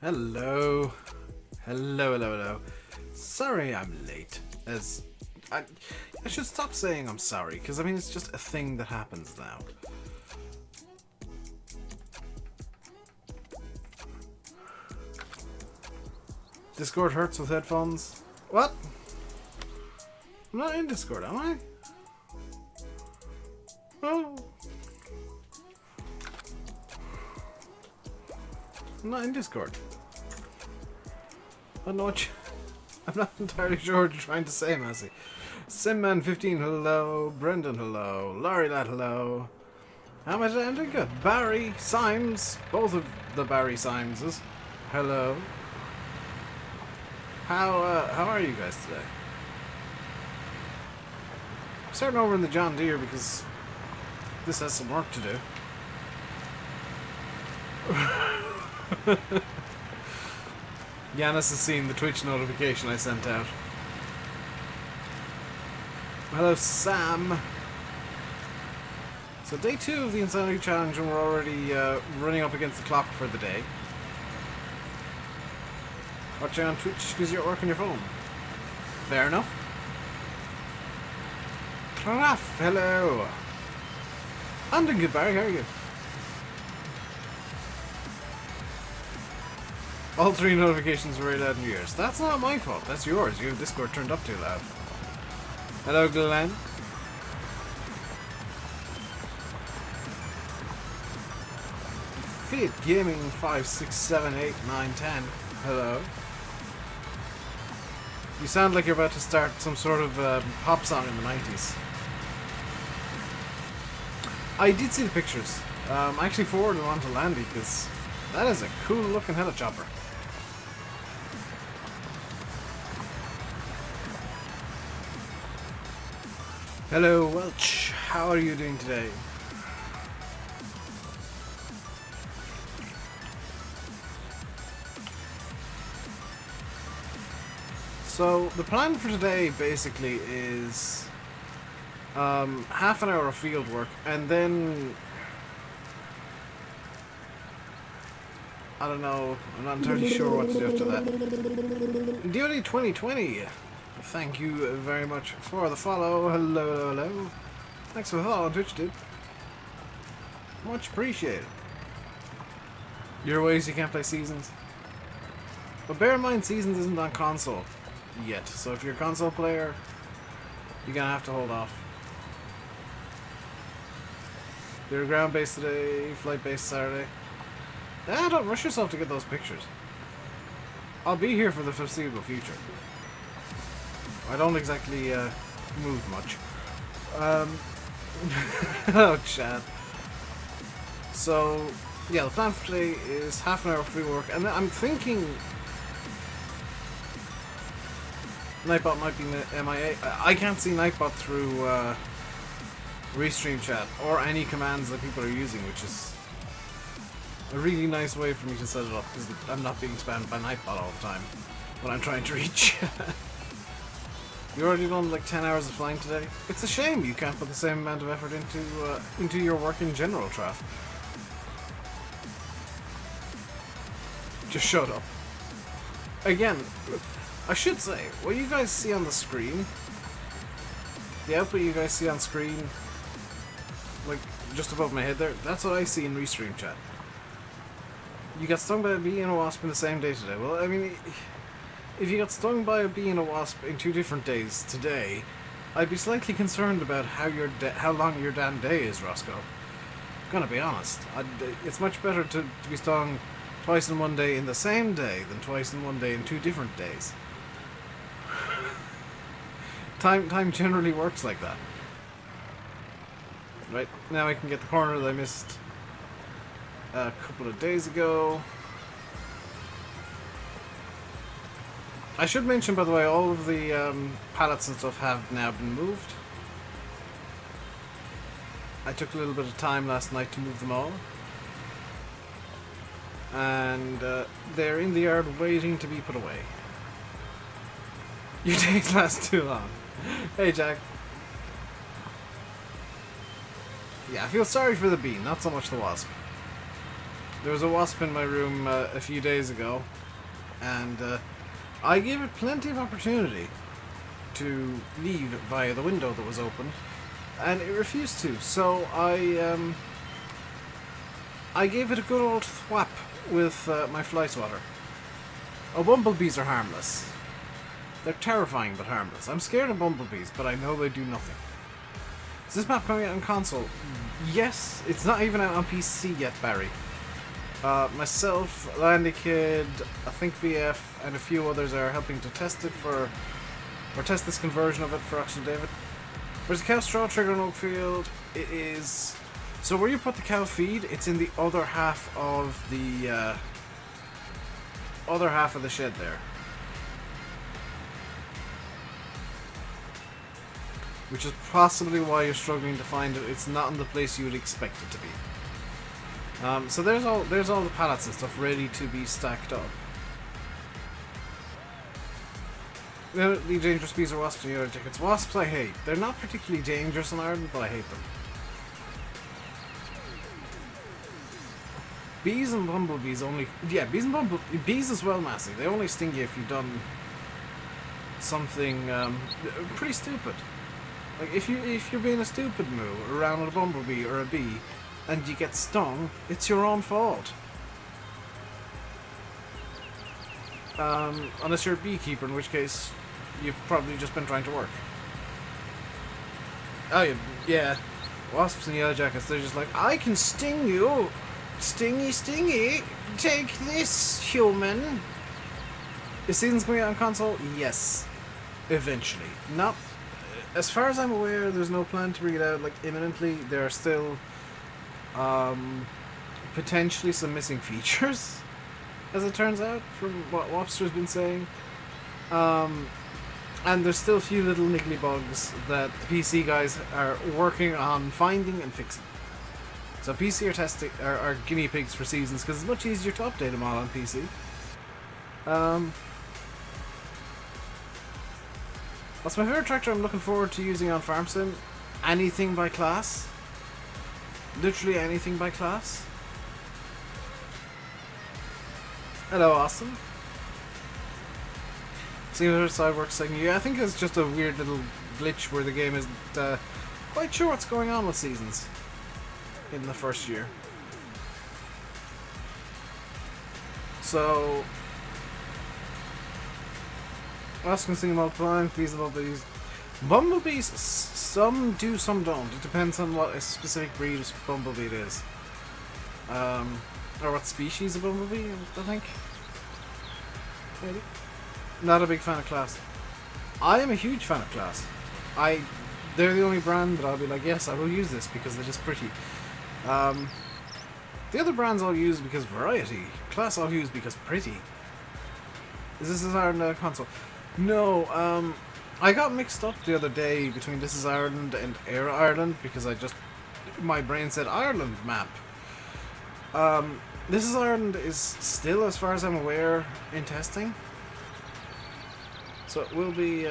Hello. Hello. Sorry I'm late. I, I should stop saying I'm sorry, because I mean it's just a thing that happens now. Discord hurts with headphones? What? I'm not in Discord, am I? Oh. I'm not in Discord. I don't know what I'm not entirely sure what you're trying to say, Massey. Simman15, hello. Brendan, hello. Laurie Lad, hello. How am I doing? Good. Barry Symes, both of the Barry Symeses. Hello. How are you guys today? I'm starting over in the John Deere because this has some work to do. Yanis has seen the Twitch notification I sent out. Hello, Sam. So day 2 of the Insanity Challenge, and we're already running up against the clock for the day. Watch on Twitch because you're at work on your phone. Fair enough. Craft, hello. I'm doing good, Barry. How are you? All 3 notifications were very loud in your ears. That's not my fault. That's yours. You have Discord turned up too loud. Hello, Glenn. Fit Gaming 5, 6, 7, 8, 9, 10. Hello. You sound like you're about to start some sort of pop song in the 90s. I did see the pictures. I actually forwarded them on to Landy because that is a cool looking helicopter. Hello, Welch. How are you doing today? So, the plan for today basically is half an hour of field work, and then I don't know, I'm not entirely sure what to do after that. Duty 2020, thank you very much for the follow. Hello. Thanks for the follow on Twitch, dude. Much appreciated. Your ways you can't play Seasons. But bear in mind, Seasons isn't on console yet, so if you're a console player, you're gonna have to hold off. You're ground based today, flight based Saturday. Don't rush yourself to get those pictures. I'll be here for the foreseeable future. I don't exactly move much. Oh, Chad. So, yeah, the plan for today is half an hour of free work, and then I'm thinking Nightbot might be MIA. I can't see Nightbot through Restream chat or any commands that people are using, which is a really nice way for me to set it up because I'm not being spammed by Nightbot all the time when I'm trying to reach. You already done like 10 hours of flying today? It's a shame you can't put the same amount of effort into your work in general, Trav. Just shut up. Again, I should say, what you guys see on the screen, the output you guys see on screen, like just above my head there, that's what I see in Restream chat. You got stung by a bee and a wasp in the same day today. Well, I mean, if you got stung by a bee and a wasp in 2 different days today, I'd be slightly concerned about how long your damn day is, Roscoe. I'm gonna be honest. It's much better to be stung twice in one day in the same day than twice in one day in 2 different days. Time generally works like that. Right, now I can get the corner that I missed a couple of days ago. I should mention, by the way, all of the pallets and stuff have now been moved. I took a little bit of time last night to move them all. And they're in the yard waiting to be put away. Your days last too long. Hey, Jack. Yeah, I feel sorry for the bee, not so much the wasp. There was a wasp in my room a few days ago, and I gave it plenty of opportunity to leave via the window that was open, and it refused to. So I gave it a good old thwap with my fly swatter. Oh, bumblebees are harmless. They're terrifying but harmless. I'm scared of bumblebees, but I know they do nothing. Is this map coming out on console? Yes, it's not even out on PC yet, Barry. Myself, Landy Kid, I think VF, and a few others are helping to test it or test this conversion of it for Action David. There's a cow straw trigger in Oakfield. It is... So where you put the cow feed, it's in the other half of the shed there. Which is possibly why you're struggling to find it. It's not in the place you would expect it to be. So there's all the pallets and stuff ready to be stacked up. The dangerous bees are wasps and yellow jackets. Wasps I hate. They're not particularly dangerous in Ireland, but I hate them. Bees and bumblebees only... Yeah, bees and bumblebees... Bees as well, Massey. They only sting you if you've done something pretty stupid. Like, if you're being a stupid moo around a bumblebee or a bee and you get stung, it's your own fault. Unless you're a beekeeper, in which case you've probably just been trying to work. Oh, yeah. Wasps and yellow jackets, they're just like, I can sting you! Stingy, stingy! Take this, human! Is Seasons coming out on console? Yes. Eventually. Not... As far as I'm aware, there's no plan to bring it out, like, imminently. There are still, potentially some missing features, as it turns out, from what Wobster's been saying. And there's still a few little niggly bugs that the PC guys are working on finding and fixing. So PC are guinea pigs for Seasons, because it's much easier to update them all on PC. What's my favourite tractor I'm looking forward to using on Farm Sim? Anything by class. Literally anything by class. Hello, Austin. Seeing the other side works saying, yeah, I think it's just a weird little glitch where the game isn't quite sure what's going on with Seasons in the first year. So... Asking single multiplying, bees and bumblebees. Bumblebees, some do, some don't. It depends on what a specific breed of bumblebee it is. Or what species of bumblebee, I think. Maybe. Not a big fan of Class. I am a huge fan of Class. They're the only brand that I'll be like, yes, I will use this because they're just pretty. The other brands I'll use because variety. Class I'll use because pretty. Is this Ireland console? No, I got mixed up the other day between This Is Ireland and Air Ireland because my brain said Ireland map. This Is Ireland is still, as far as I'm aware, in testing. So it will be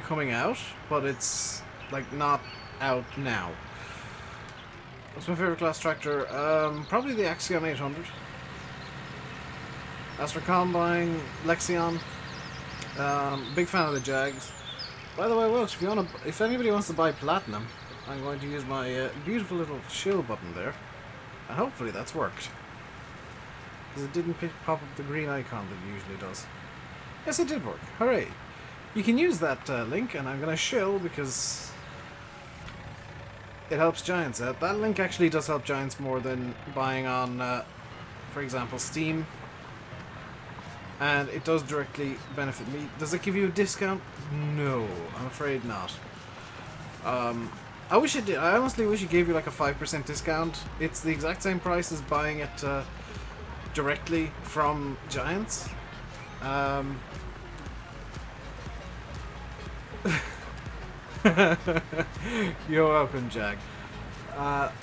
coming out, but it's like not out now. What's my favorite class tractor? Probably the Axion 800. As for Combine, Lexion, big fan of the Jags. By the way, Welch, if anybody wants to buy Platinum, I'm going to use my beautiful little shill button there. And hopefully that's worked. Because it didn't pop up the green icon that it usually does. Yes, it did work. Hooray! You can use that link, and I'm going to shill because it helps Giants out. That link actually does help Giants more than buying on, for example, Steam. And it does directly benefit me. Does it give you a discount? No, I'm afraid not. I wish it did. I honestly wish it gave you like a 5% discount. It's the exact same price as buying it directly from Giants. You're welcome, Jag.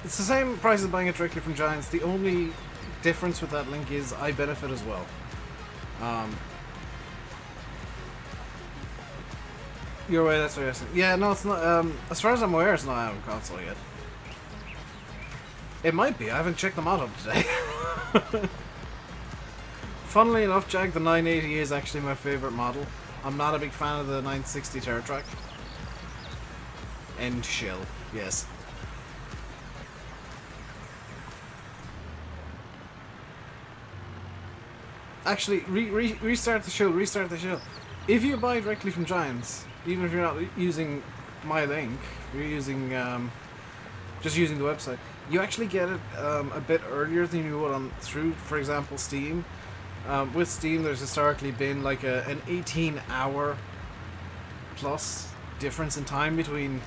It's the same price as buying it directly from Giants. The only difference with that link is I benefit as well. Your way, that's what you're saying. Yeah, no, it's not. As far as I'm aware, it's not out on console yet. It might be. I haven't checked the mod up today. Funnily enough, Jag, the 980 is actually my favourite model. I'm not a big fan of the 960 TerraTrack. End shell, yes. Actually, restart the show, restart the show. If you buy directly from Giants, even if you're not using my link, you're using, just using the website, you actually get it a bit earlier than you would on through, for example, Steam. With Steam, there's historically been like an 18-hour plus difference in time between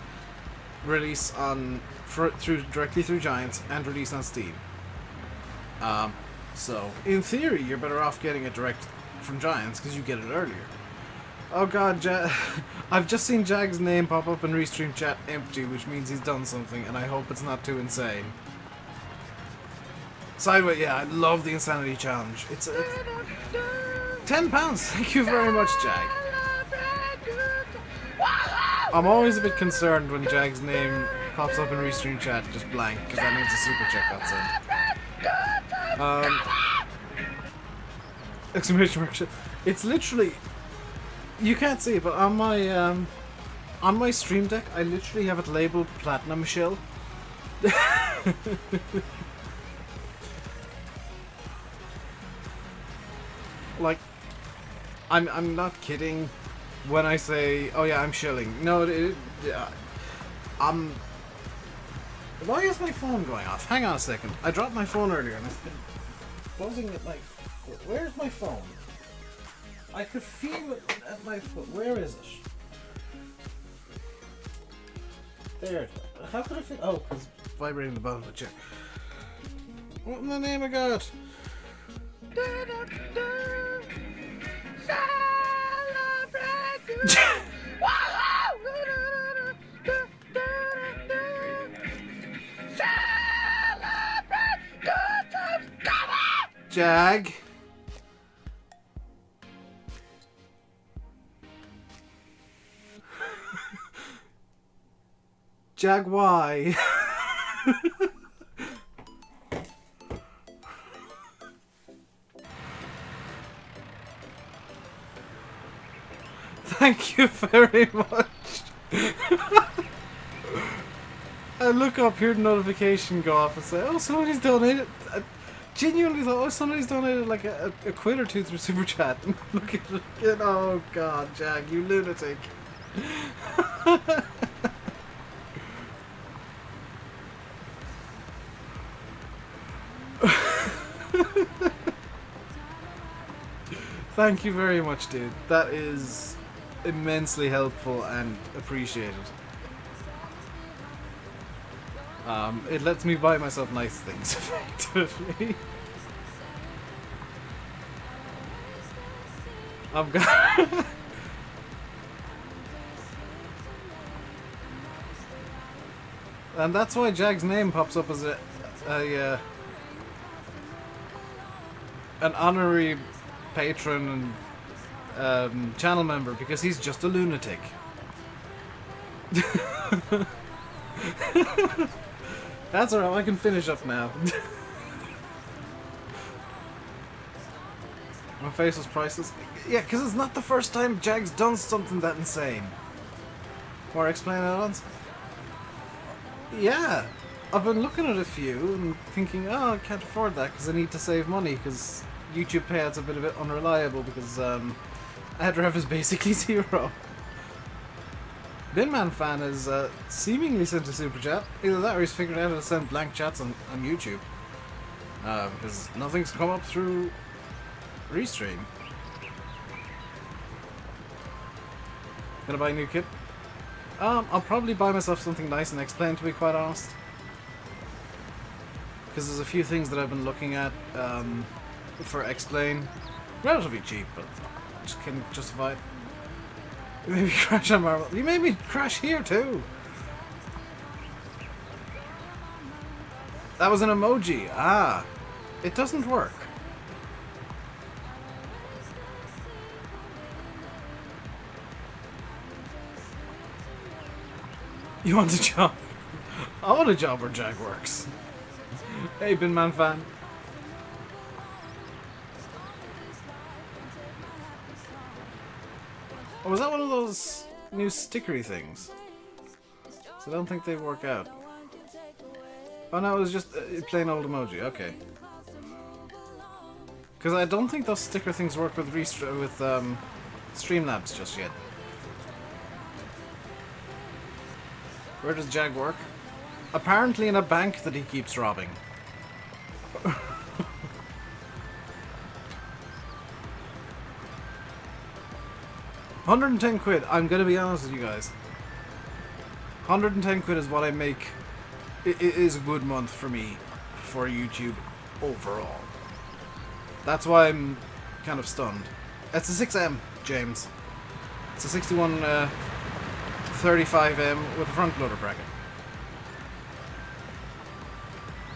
release on directly through Giants and release on Steam. So in theory, you're better off getting it direct from Giants because you get it earlier. Oh god, I've just seen Jag's name pop up in Restream chat empty, which means he's done something, and I hope it's not too insane. Sideways, yeah, I love the Insanity Challenge. It's £10. Thank you very much, Jag. I'm always a bit concerned when Jag's name pops up in Restream chat just blank, because that means a super check got sent. Exclamation mark! It's literally, you can't see it, but on my Stream Deck, I literally have it labeled Platinum Shell. Like, I'm not kidding when I say, oh yeah, I'm shilling. No, why is my phone going off? Hang on a second. I dropped my phone earlier and I've been buzzing at my foot. Where's my phone? I could feel it at my foot. Where is it? There. How could I feel? Oh, because vibrating the bottom of the chair. What in the name of God? Jag. Jag, why? Thank you very much. I look up, hear the notification go off and say, oh, somebody's donated. I genuinely thought, oh, somebody's donated like a quid or two through Super Chat. Look at it. Oh, God, Jag, you lunatic. Thank you very much, dude. That is immensely helpful and appreciated. It lets me buy myself nice things, effectively. I've got... And that's why Jag's name pops up as an honorary patron and channel member, because he's just a lunatic. That's alright, I can finish up now. My face was priceless. Yeah, because it's not the first time Jag's done something that insane. More explain that once? Yeah, I've been looking at a few and thinking, oh, I can't afford that because I need to save money, because YouTube payouts are a bit unreliable because ad rev is basically zero. Binman fan has seemingly sent a super chat. Either that or he's figured out how to send blank chats on YouTube. Because nothing's come up through Restream. Gonna buy a new kit? I'll probably buy myself something nice and explain, to be quite honest. Because there's a few things that I've been looking at for explain. Relatively cheap, but just can justify it. You made me crash on Marvel. You made me crash here too! That was an emoji. Ah. It doesn't work. You want a job? I want a job where Jag works. Hey, Binman fan. Or was that one of those new stickery things? So I don't think they work out. Oh no, it was just a plain old emoji. Okay. Because I don't think those sticker things work with Streamlabs just yet. Where does Jag work? Apparently in a bank that he keeps robbing. 110 quid. I'm gonna be honest with you guys. 110 quid is what I make. It is a good month for me for YouTube overall. That's why I'm kind of stunned. It's a 6M, James. It's a 61 35M with a front loader bracket.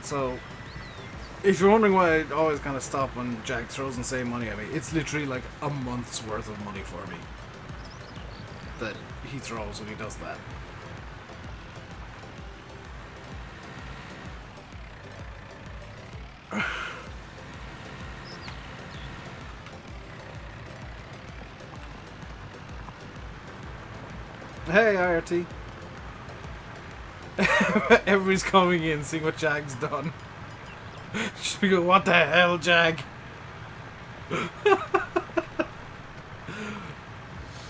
So, if you're wondering why I always kind of stop when Jag throws insane money at me, it's literally like a month's worth of money for me that he throws when he does that. Hey, IRT. Everybody's coming in, seeing what Jag's done. Just be going, what the hell, Jag?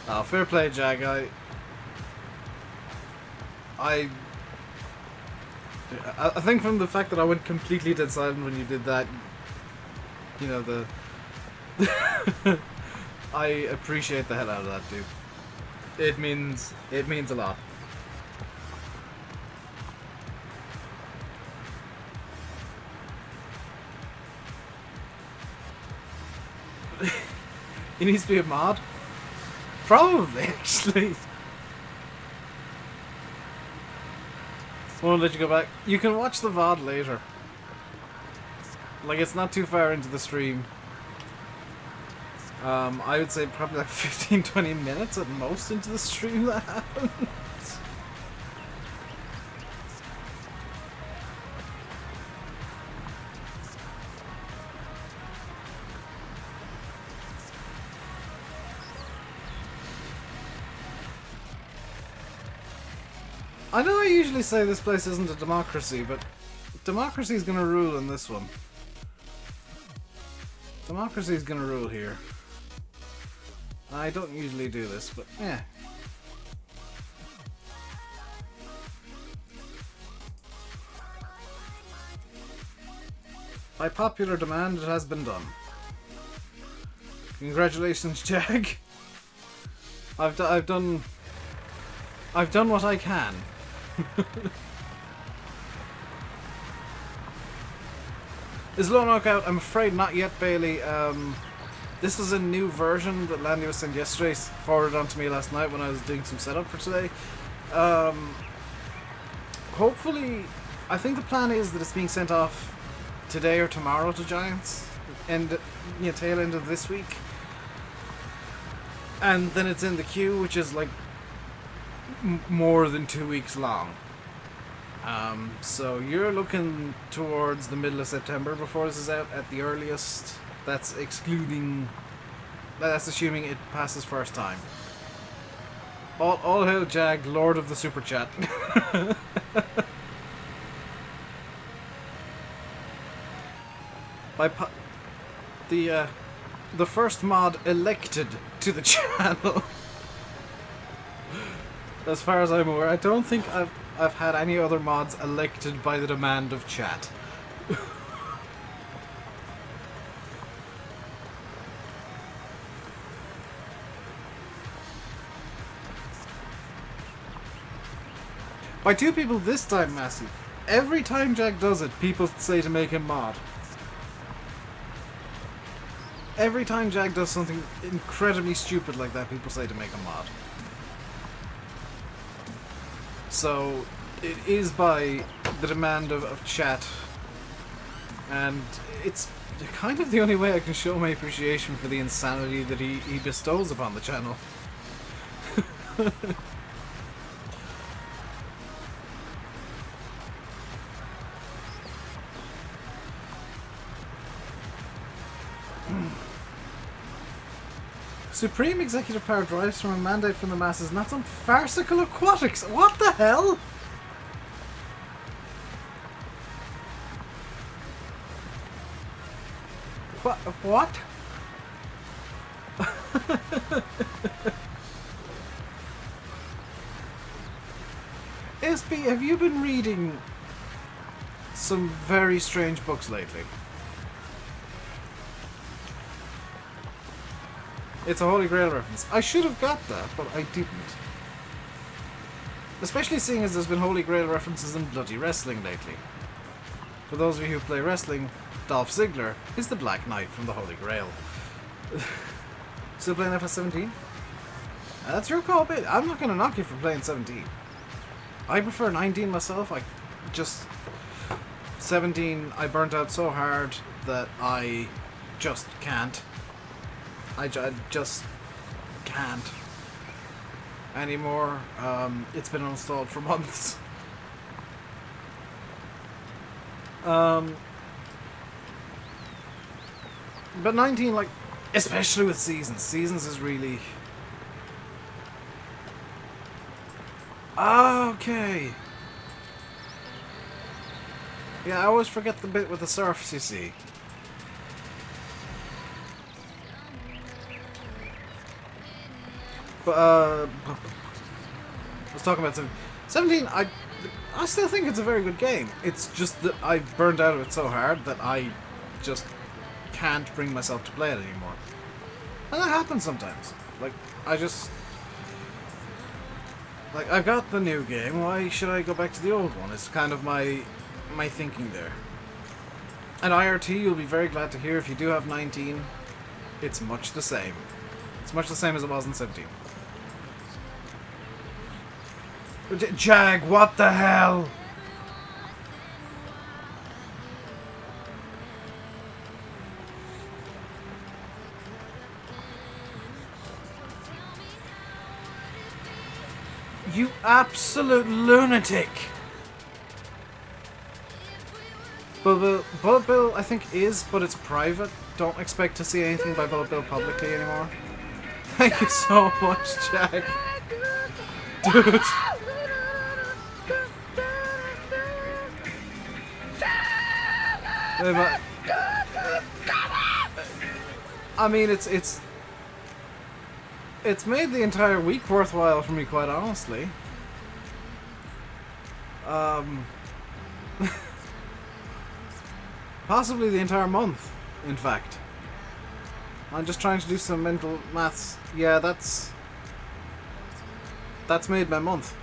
Oh, fair play, Jag. I think from the fact that I went completely dead silent when you did that, you know, I appreciate the hell out of that, dude. It means a lot. He needs to be a mod? Probably, actually. I won't let you go back. You can watch the VOD later. Like, it's not too far into the stream. I would say probably like 15-20 minutes at most into the stream that happens. I know I usually say this place isn't a democracy, but democracy is gonna rule in this one. Democracy is gonna rule here. I don't usually do this, but yeah. By popular demand, it has been done. Congratulations, Jag. I've done what I can. Is low knockout? I'm afraid not yet, Bailey. This is a new version that Landy was sent yesterday, forwarded on to me last night when I was doing some setup for today. Hopefully, I think the plan is that it's being sent off today or tomorrow to Giants, and tail end of this week, and then it's in the queue, which is like more than 2 weeks long. So you're looking towards the middle of September before this is out at the earliest. That's assuming it passes first time. All hail Jag, Lord of the Super Chat. The first mod elected to the channel. As far as I'm aware, I don't think I've had any other mods elected by the demand of chat. By two people this time, Massive. Every time Jag does it, people say to make him mod. Every time Jag does something incredibly stupid like that, people say to make him mod. So, it is by the demand of chat, and it's kind of the only way I can show my appreciation for the insanity that he bestows upon the channel. Supreme executive power derives from a mandate from the masses, not some farcical aquatics. What the hell? What? SB, have you been reading some very strange books lately? It's a Holy Grail reference. I should have got that, but I didn't. Especially seeing as there's been Holy Grail references in bloody wrestling lately. For those of you who play wrestling, Dolph Ziggler is the Black Knight from the Holy Grail. Still playing FS17? That's your call, babe. I'm not going to knock you for playing 17. I prefer 19 myself. 17, I burnt out so hard that I just can't. I just can't anymore. It's been uninstalled for months. But 19, like, especially with Seasons. Seasons is really... Okay. Yeah, I always forget the bit with the surfs, you see. But, I was talking about 17. I still think it's a very good game. It's just that I burned out of it so hard that I just can't bring myself to play it anymore. And that happens sometimes. Like, I've got the new game, why should I go back to the old one? It's kind of my thinking there. And IRT, you'll be very glad to hear, if you do have 19, it's much the same. It's much the same as it was in 17. Jag, what the hell? You absolute lunatic! Bullet Bill, I think, is, but it's private. Don't expect to see anything by Bullet Bill publicly anymore. Thank you so much, Jack. Dude. I mean, it's made the entire week worthwhile for me, quite honestly. Possibly the entire month, in fact. I'm just trying to do some mental maths. Yeah, that's made my month.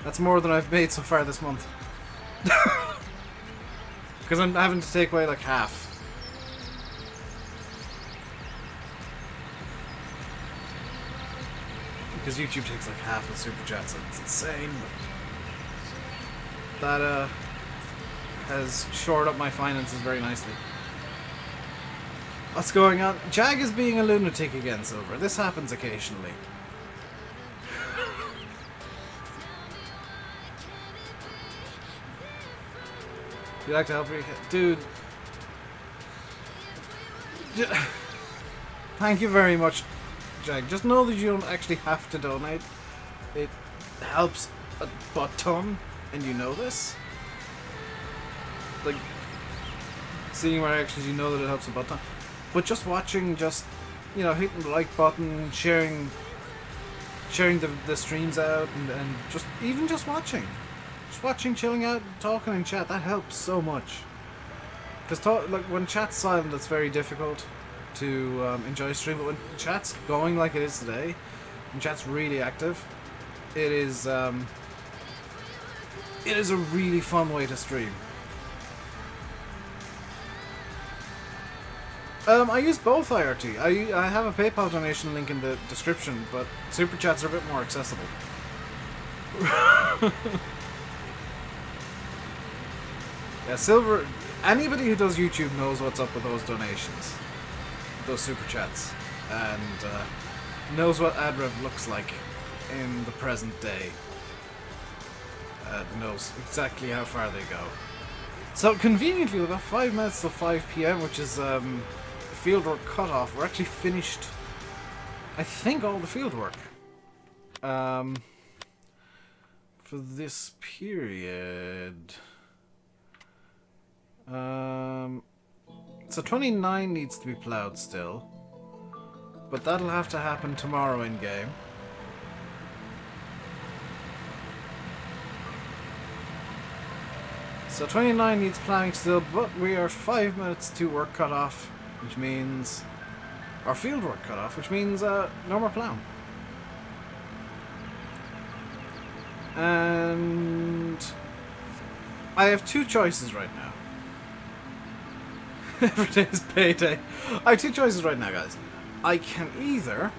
That's more than I've made so far this month. Because I'm having to take away like half. Because YouTube takes like half of Super Chats, and it's insane. But that has shored up my finances very nicely. What's going on? Jag is being a lunatic again, Silver. This happens occasionally. You like to help me? Dude. Thank you very much, Jag. Just know that you don't actually have to donate. It helps a butt ton, and you know this. Like, seeing my reactions, you know that it helps a butt ton. But just watching, just, you know, hitting the like button, sharing the streams out, and just, even just watching. Just watching, chilling out, talking in chat, that helps so much. Because like when chat's silent, it's very difficult to enjoy a stream. But when chat's going like it is today, when chat's really active, it is a really fun way to stream. I use both IRT. I have a PayPal donation link in the description, but Super Chats are a bit more accessible. Yeah, Silver... Anybody who does YouTube knows what's up with those donations. Those Super Chats. And knows what AdRev looks like in the present day. Knows exactly how far they go. So, conveniently, with about 5 minutes till 5 PM, which is... field work cutoff. We're actually finished I think all the field work. For this period. So 29 needs to be ploughed still. But that'll have to happen tomorrow in game. So 29 needs ploughing still, but we are 5 minutes to work cut off, which means our field work cut off, which means no more ploughing. And I have two choices right now. Every day is payday. I have two choices right now, guys. I can either...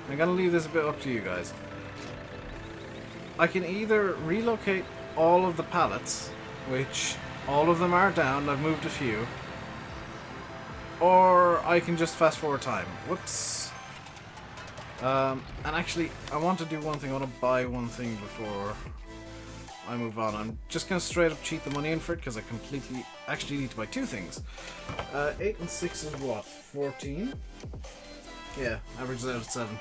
I'm gonna leave this a bit up to you guys. I can either relocate all of the pallets, which all of them are down, I've moved a few, or I can just fast forward time. Whoops. And actually, I want to do one thing. I want to buy one thing before I move on. I'm just going to straight up cheat the money in for it, because I completely actually need to buy two things. 8 and 6 is what? 14? Yeah, averages out at 7.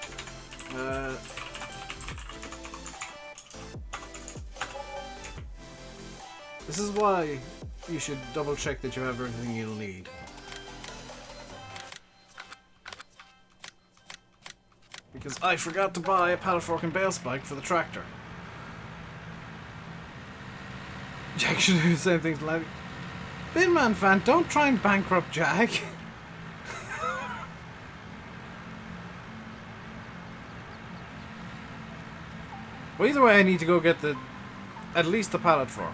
This is why you should double check that you have everything you'll need. Because I forgot to buy a pallet fork and bale spike for the tractor. Jack should do the same thing to Larry. Binman fan, don't try and bankrupt Jack. Well, either way, I need to go get at least the pallet fork.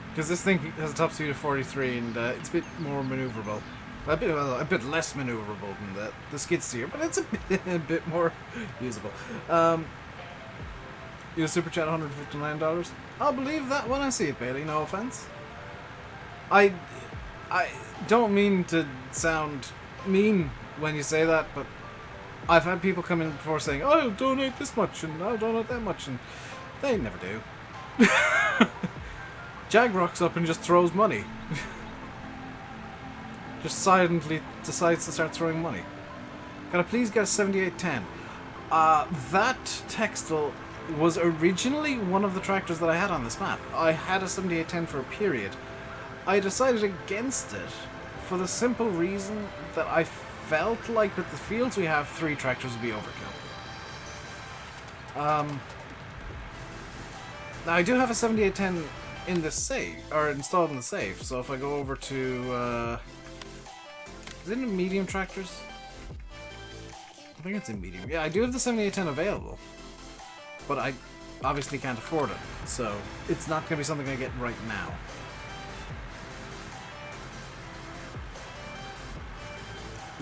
Because this thing has a top speed of 43 and it's a bit more maneuverable. A bit less maneuverable than the skid steer, but it's a bit more usable. You super chat $159. I'll believe that when I see it, Bailey. No offense. I don't mean to sound mean when you say that, but I've had people come in before saying, "Oh, I'll donate this much and I'll donate that much," and they never do. Jag rocks up and just throws money. Just silently decides to start throwing money. Can I please get a 7810? That Textile was originally one of the tractors that I had on this map. I had a 7810 for a period. I decided against it for the simple reason that I felt like with the fields we have, 3 tractors would be overkill. Now I do have a 7810 in the save, or installed in the save, so if I go over to... is it in medium tractors? I think it's in medium. Yeah, I do have the 7810 available, but I obviously can't afford it, so it's not going to be something I get right now.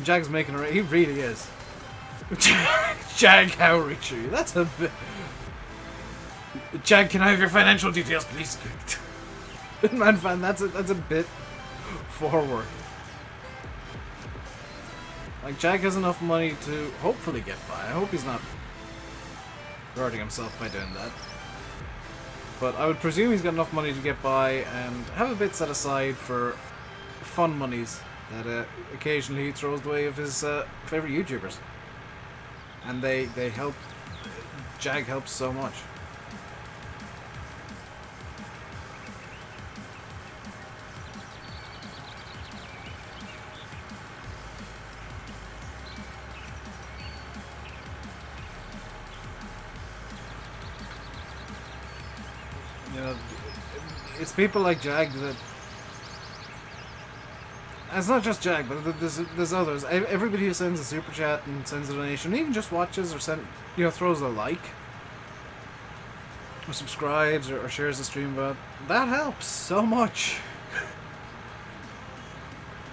Jag's making a... he really is. Jag, how rich are you? That's a bit... Jag, can I have your financial details, please? Man fan, that's a bit forward. Like, Jag has enough money to hopefully get by. I hope he's not hurting himself by doing that. But I would presume he's got enough money to get by and have a bit set aside for fun monies that occasionally he throws the way of his favorite YouTubers. And they help. Jag helps so much. You know, it's people like Jag that... And it's not just Jag, but there's others. Everybody who sends a super chat and sends a donation, even just watches or throws a like, or subscribes or shares the stream, but that helps so much.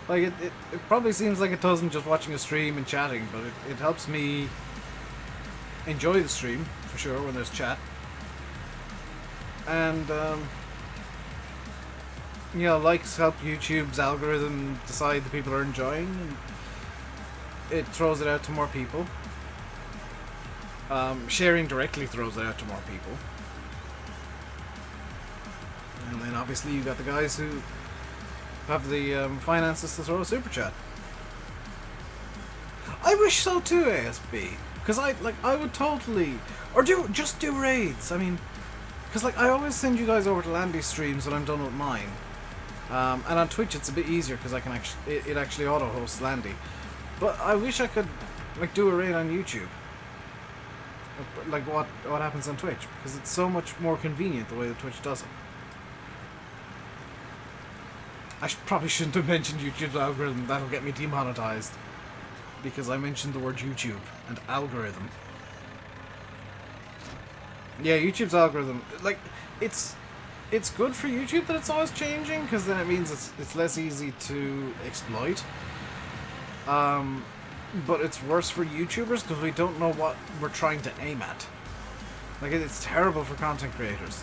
Like it probably seems like it doesn't just watching a stream and chatting, but it helps me enjoy the stream for sure when there's chat. And you know, likes help YouTube's algorithm decide the people are enjoying, and it throws it out to more people. Sharing directly throws it out to more people. And then obviously you got the guys who have the finances to throw a super chat. I wish so too, ASB. Because I would totally, or just do raids. I mean, because like I always send you guys over to Landy's streams when I'm done with mine. And on Twitch it's a bit easier because I can it actually auto hosts Landy. But I wish I could like do a raid on YouTube. Like what happens on Twitch, because it's so much more convenient the way that Twitch does it. I probably shouldn't have mentioned YouTube's algorithm. That'll get me demonetized because I mentioned the word YouTube and algorithm. Yeah, YouTube's algorithm, like it's good for YouTube that it's always changing, because then it means it's less easy to exploit. But it's worse for YouTubers because we don't know what we're trying to aim at. Like, it's terrible for content creators.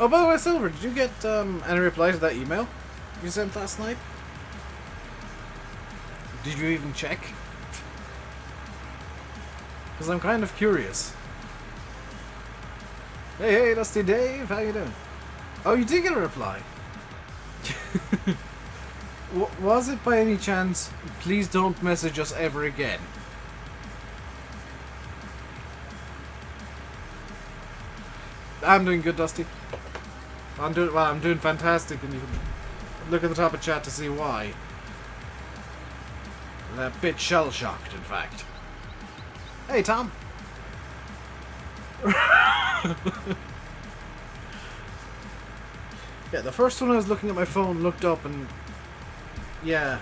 Oh, by the way, Silver, did you get any reply to that email you sent last night? Did you even check? Because I'm kind of curious. Hey, Dusty Dave, how you doing? Oh, you did get a reply. Was it by any chance, please don't message us ever again? I'm doing good, Dusty. I'm doing fantastic, and you can look at the top of chat to see why. A bit shell-shocked, in fact. Hey, Tom. Yeah, the first one I was looking at my phone, looked up, and yeah.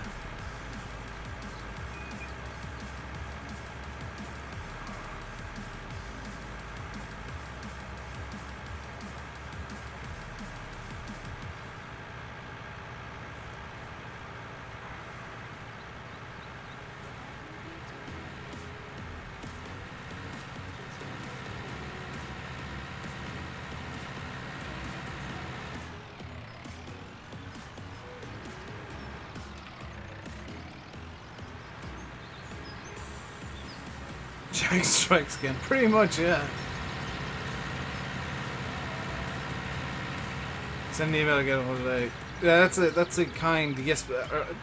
Jag strikes again. Pretty much, yeah. Send an email again today. Yeah, that's a kind yes.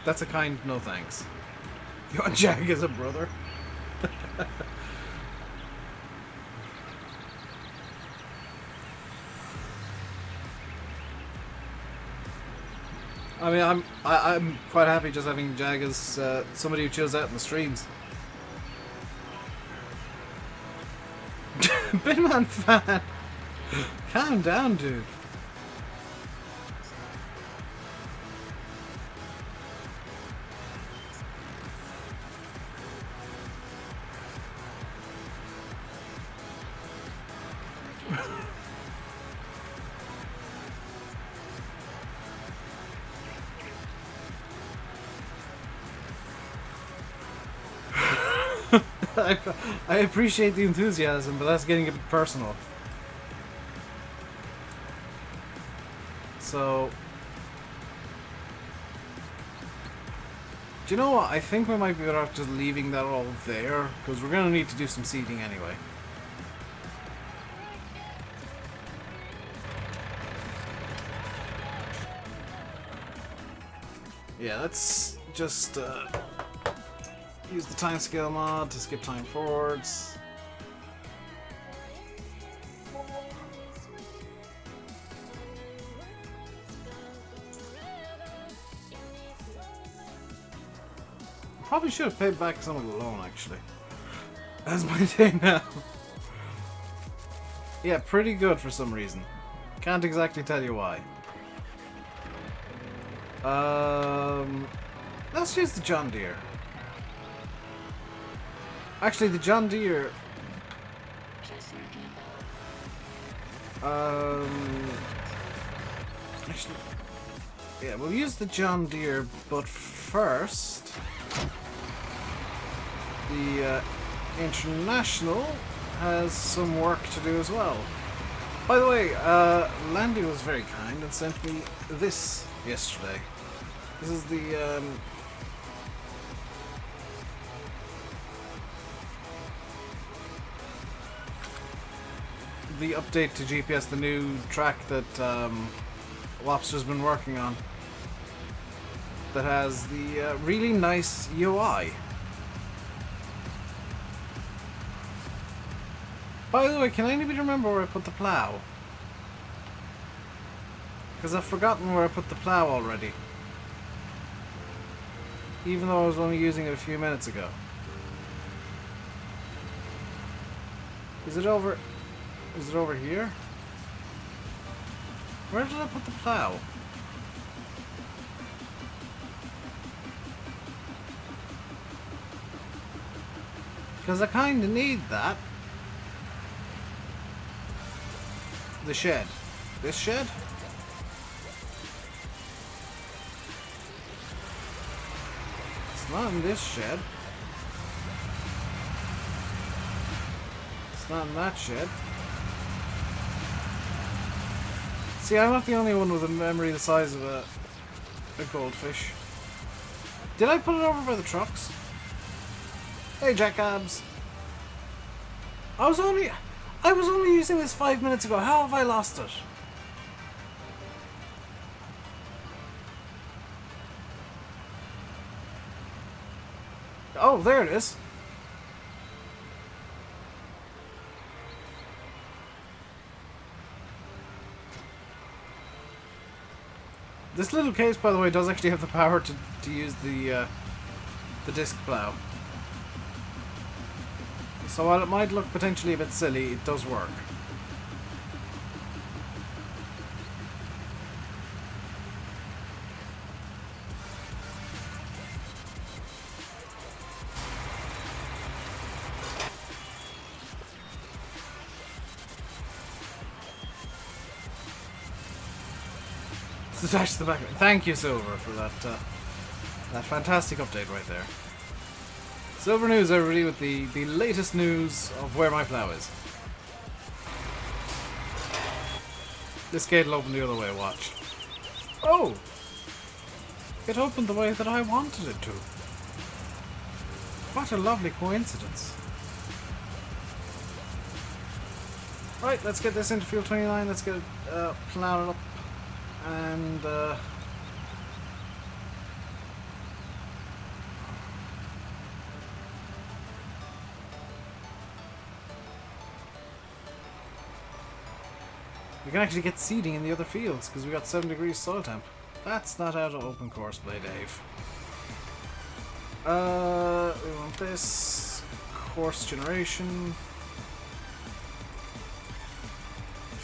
That's a kind no thanks. You want Jag as a brother? I mean, I'm quite happy just having Jag as somebody who chills out in the streams. Bitman fan! Calm down, dude. I appreciate the enthusiasm, but that's getting a bit personal. So, do you know what? I think we might be better off just leaving that all there, because we're going to need to do some seeding anyway. Yeah, let's just use the time scale mod to skip time forwards. Probably should have paid back some of the loan, actually. That's my day now. Yeah, pretty good for some reason. Can't exactly tell you why. Let's use the John Deere. Actually, the John Deere... Actually... Yeah, we'll use the John Deere, but first... The International has some work to do as well. By the way, Landy was very kind and sent me this yesterday. This is the update to GPS, the new track that Lobster's been working on. that has the really nice UI. By the way, can anybody remember where I put the plow? Because I've forgotten where I put the plow already. Even though I was only using it a few minutes ago. Is it over here? Where did I put the plow? Because I kind of need that. The shed. This shed? It's not in this shed. It's not in that shed. See, I'm not the only one with a memory the size of a goldfish. Did I put it over by the trucks? Hey, jackkabs. I was only using this 5 minutes ago. How have I lost it? Oh, there it is. This little case, by the way, does actually have the power to use the disc plow. So while it might look potentially a bit silly, it does work. Slash the back. Thank you, Silver, for that fantastic update right there. Silver News, everybody, with the latest news of where my plow is. This gate will open the other way, watch. Oh! It opened the way that I wanted it to. What a lovely coincidence. Right, let's get this into field 29, let's get it plowed up. And we can actually get seeding in the other fields because we got 7 degrees soil temp. That's not out of open course play, Dave. We want this course generation.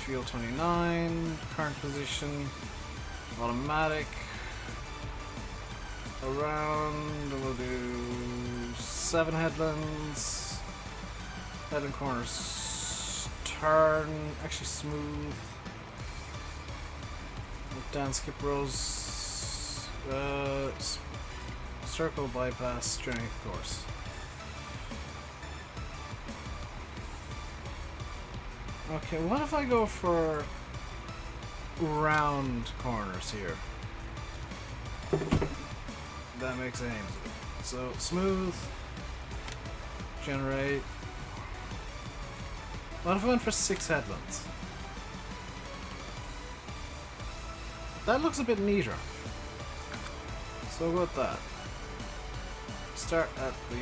Field 29, current position, automatic, around, we'll do 7 headlands, headland corners, turn, actually smooth, down skip rows, circle bypass, journey course. Okay, what if I go for round corners here? That makes sense. So, smooth, generate. What if I went for 6 headlands? That looks a bit neater. So go with that. Start at the...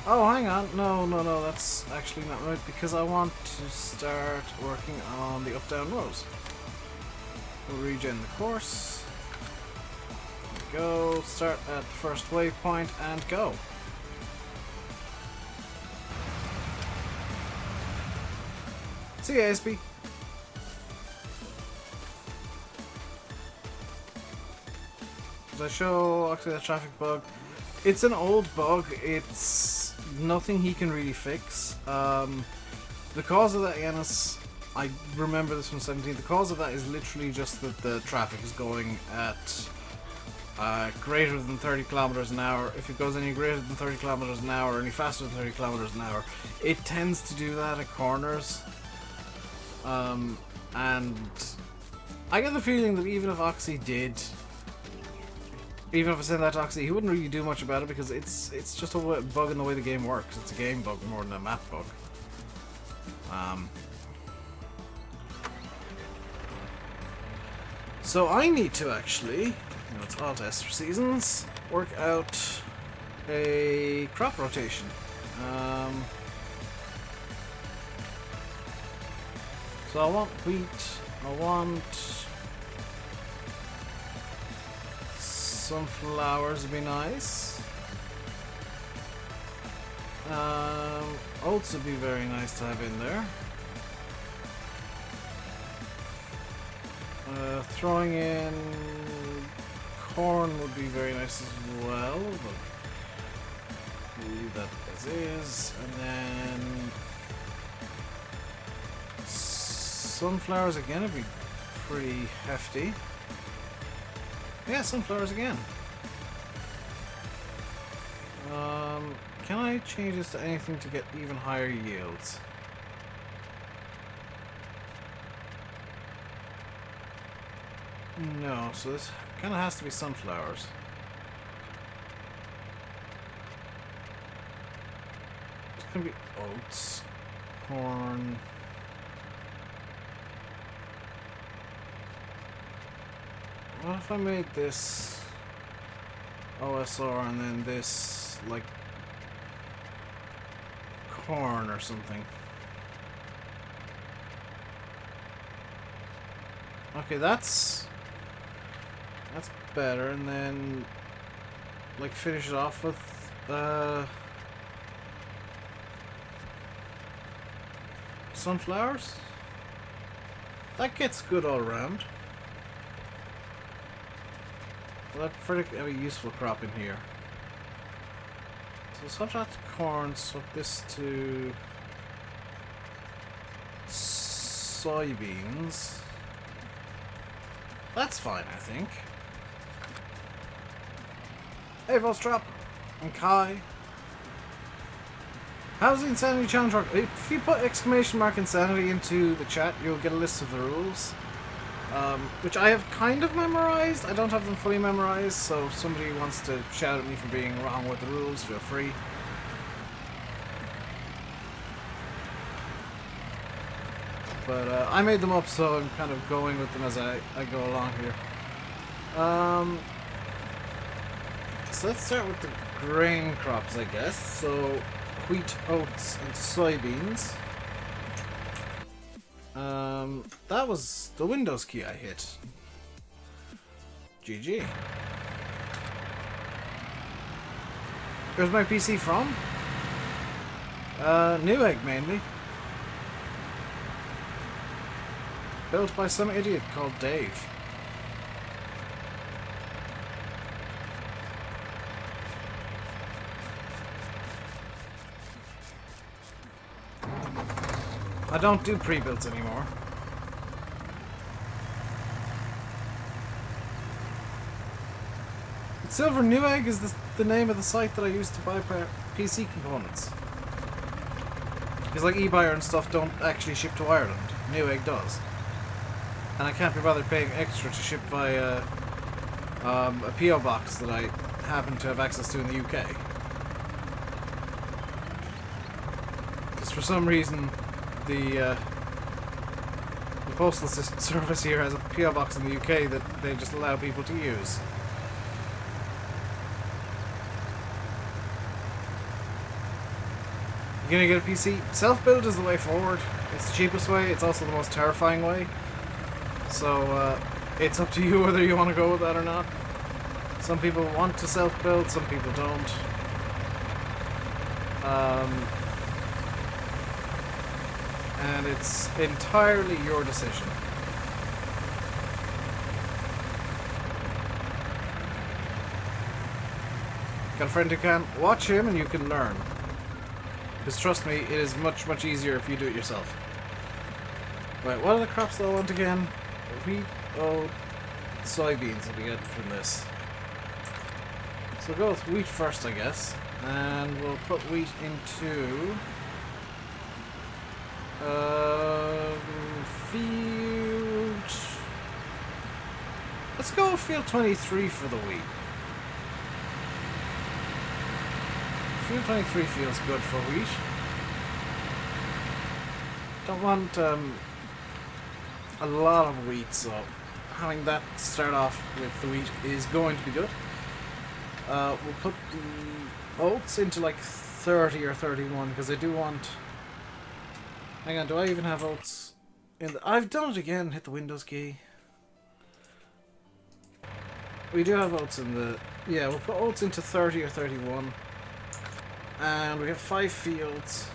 Oh, hang on. No, that's actually not right because I want to start working on the up-down rows. We'll regen the course. There we go. Start at the first waypoint and go. See ya, ASP. Did I show actually the traffic bug? It's an old bug. It's nothing he can really fix. The cause of that, Yanis, I remember this from 17. The cause of that is literally just that the traffic is going at greater than 30 kilometers an hour. If it goes any greater than 30 kilometers an hour, or any faster than 30 kilometers an hour, it tends to do that at corners. And I get the feeling that even if Oxy did. Even if I send that to Oxy, he wouldn't really do much about it because it's just a bug in the way the game works. It's a game bug more than a map bug. So I need to actually No, it's all test for seasons. Work out a crop rotation. So I want wheat. I want sunflowers would be nice. Oats would be very nice to have in there. Throwing in corn would be very nice as well, but we'll leave that as is. And then sunflowers again would be pretty hefty. Yeah, sunflowers again. Can I change this to anything to get even higher yields? No, so this kind of has to be sunflowers. It's gonna be oats, corn. What if I made this OSR and then this like corn or something? Okay, that's better, and then like finish it off with sunflowers. That gets good all around. Well, that's pretty a useful crop in here. So swap that to corn, swap this to soybeans. That's fine, I think. Hey, Volstrop and Kai. How's the Insanity Challenge work? If you put exclamation mark Insanity into the chat, you'll get a list of the rules. Which I have kind of memorized. I don't have them fully memorized, so if somebody wants to shout at me for being wrong with the rules, feel free. But I made them up, so I'm kind of going with them as I go along here. So let's start with the grain crops, I guess. So wheat, oats, and soybeans. That was the Windows key I hit. GG. Where's my PC from? Newegg mainly. Built by some idiot called Dave. I don't do pre-builds anymore. Silver Newegg is the name of the site that I use to buy PC components. Because like eBuyer and stuff don't actually ship to Ireland. Newegg does. And I can't be bothered paying extra to ship via a PO box that I happen to have access to in the UK. Because for some reason the postal service here has a PO box in the UK that they just allow people to use. You're gonna get a PC? Self-build is the way forward. It's the cheapest way, it's also the most terrifying way. So, it's up to you whether you want to go with that or not. Some people want to self-build, some people don't. And it's entirely your decision. Got a friend who can? Watch him and you can learn. Because trust me, it is much, much easier if you do it yourself. Right, what are the crops that I want again? Wheat, oat, soybeans that we get from this. So we'll go with wheat first, I guess. And we'll put wheat into field. Let's go with field 23 for the wheat. Field 23 feels good for wheat. Don't want a lot of wheat, so having that start off with the wheat is going to be good. We'll put the oats into like 30 or 31 because I do want... Hang on, do I even have oats in the... I've done it again, hit the Windows key. We do have oats in the... Yeah, we'll put oats into 30 or 31. And we have 5 fields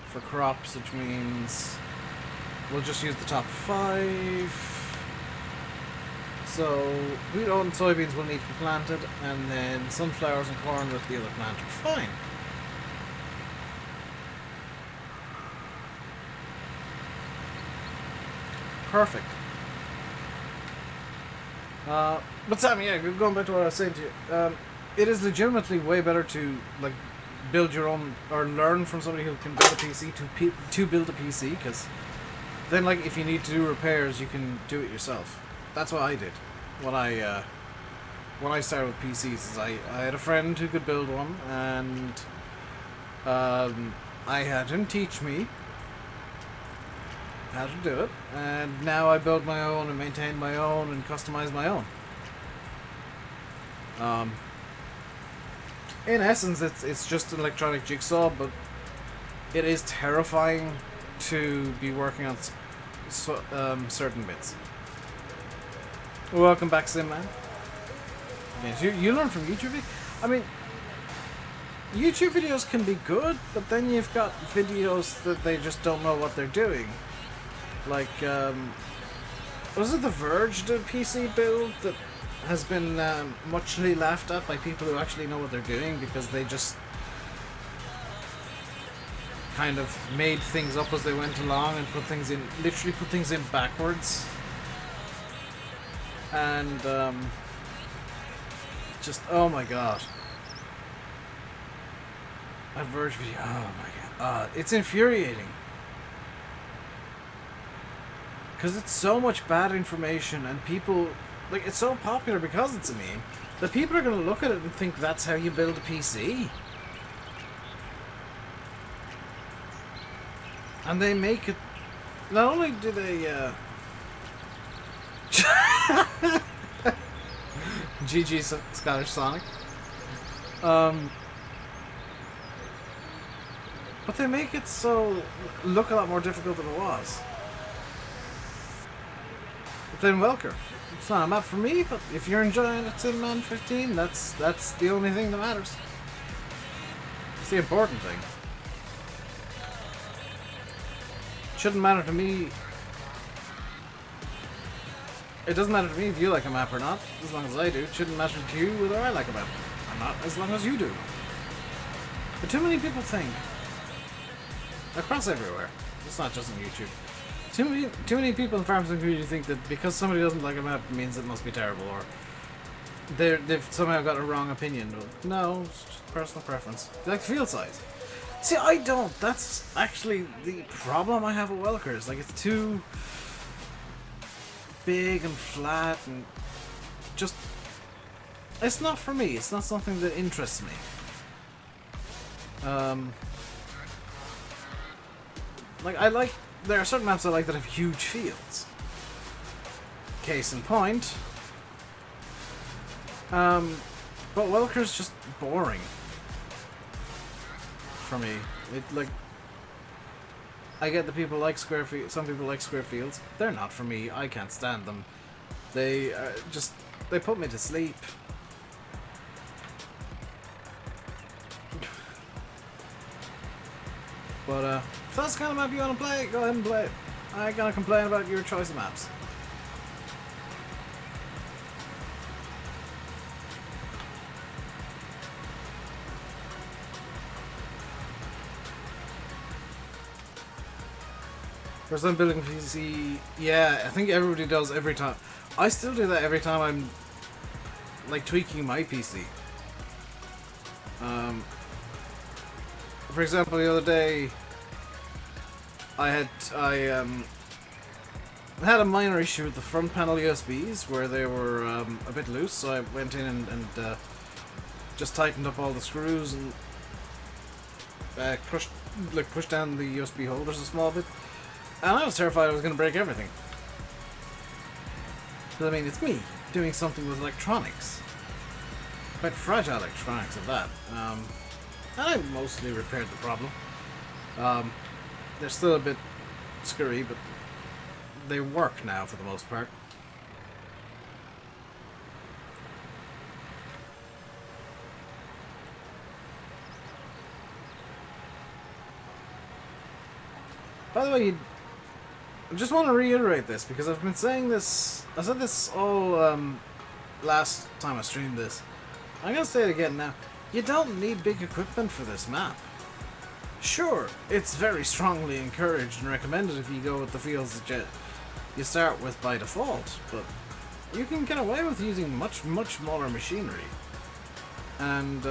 for crops, which means we'll just use the top 5. So, wheat, oat and soybeans will need to be planted, and then sunflowers and corn with the other planter. Fine. Perfect. But Sam, yeah, going back to what I was saying to you, it is legitimately way better to like build your own or learn from somebody who can build a PC to build a PC, because then like if you need to do repairs, you can do it yourself. That's what I did when I started with PCs. Is I had a friend who could build one, and I had him teach me how to do it, and now I build my own and maintain my own and customize my own. In essence, it's just an electronic jigsaw, but it is terrifying to be working on certain bits. Welcome back, Simman. Yes, you learn from YouTube. I mean, YouTube videos can be good, but then you've got videos that they just don't know what they're doing. Like, was it The Verge did PC build that has been muchly laughed at by people who actually know what they're doing, because they just kind of made things up as they went along and literally put things in backwards. And, just, oh my god. A Verge video, oh my god. It's infuriating. Because it's so much bad information, and people, like, it's so popular because it's a meme, that people are going to look at it and think that's how you build a PC. And they make it, not only do they, GG Scottish Sonic. But they make it so look a lot more difficult than it was. But then Welker, it's not a map for me, but if you're enjoying it in Man 15, that's the only thing that matters. It's the important thing. Shouldn't matter to me. It doesn't matter to me if you like a map or not, as long as I do. It shouldn't matter to you whether I like a map or not, as long as you do. But too many people think, across everywhere, it's not just on YouTube, too many people in the farming community think that because somebody doesn't like a map, it means it must be terrible, or they've somehow got a wrong opinion. No, it's just personal preference. They like the field size. See, I don't. That's actually the problem I have with Welkers. Like, it's too big and flat and just... It's not for me. It's not something that interests me. Like, there are certain maps I like that have huge fields. Case in point. But Welker's just boring. For me. I get that people like square fields, some people like square fields. They're not for me. I can't stand them. They they put me to sleep. But if that's the kind of map you want to play, go ahead and play it. I ain't gonna complain about your choice of maps. First time building PC, yeah, I think everybody does every time. I still do that every time I'm like tweaking my PC. For example, the other day I had a minor issue with the front panel USBs where they were a bit loose, so I went in and just tightened up all the screws and pushed down the USB holders a small bit. And I was terrified I was going to break everything. But I mean, it's me doing something with electronics. Quite fragile electronics at that. And I mostly repaired the problem. They're still a bit screwy, but they work now for the most part. By the way, I just want to reiterate this because I've been saying this. I said this all last time I streamed this. I'm gonna say it again now. You don't need big equipment for this map. Sure, it's very strongly encouraged and recommended if you go with the fields that you start with by default, but you can get away with using much smaller machinery and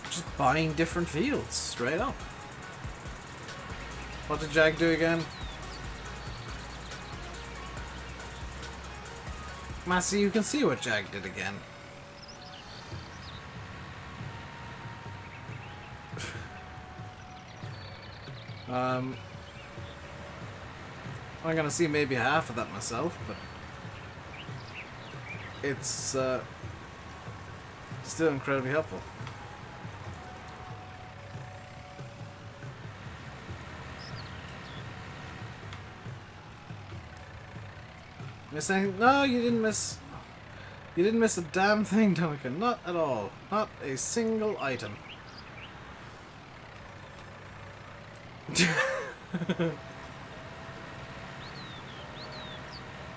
just buying different fields straight up. What did Jag do again? Massey, you can see what Jag did again. I'm gonna see maybe half of that myself, but it's still incredibly helpful. Miss anything? No, you didn't miss. You didn't miss a damn thing, Duncan. Not at all. Not a single item.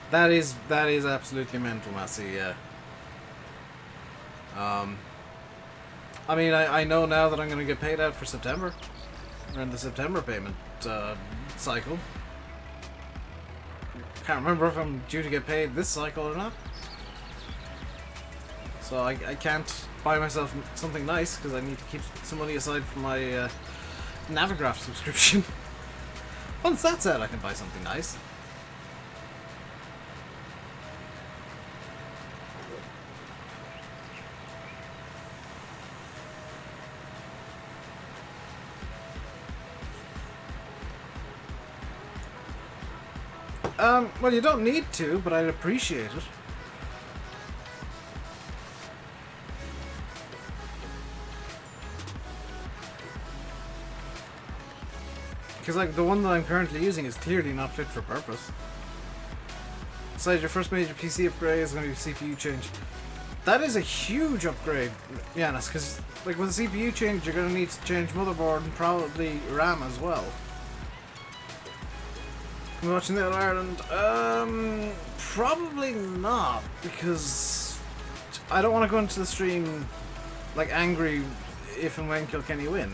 That is absolutely mental, Massey. Yeah. I mean, I know now that I'm going to get paid out for September. We're in the September payment cycle. Can't remember if I'm due to get paid this cycle or not. So I can't buy myself something nice because I need to keep some money aside for my Navigraph subscription. Once that's out, I can buy something nice. Well, you don't need to, but I'd appreciate it. Because, like, the one that I'm currently using is clearly not fit for purpose. Besides, your first major PC upgrade is going to be CPU change. That is a huge upgrade, Yanis, because, like, with a CPU change, you're going to need to change motherboard and probably RAM as well. I'm watching that Ireland. Probably not, because I don't want to go into the stream, like, angry if and when Kilkenny win.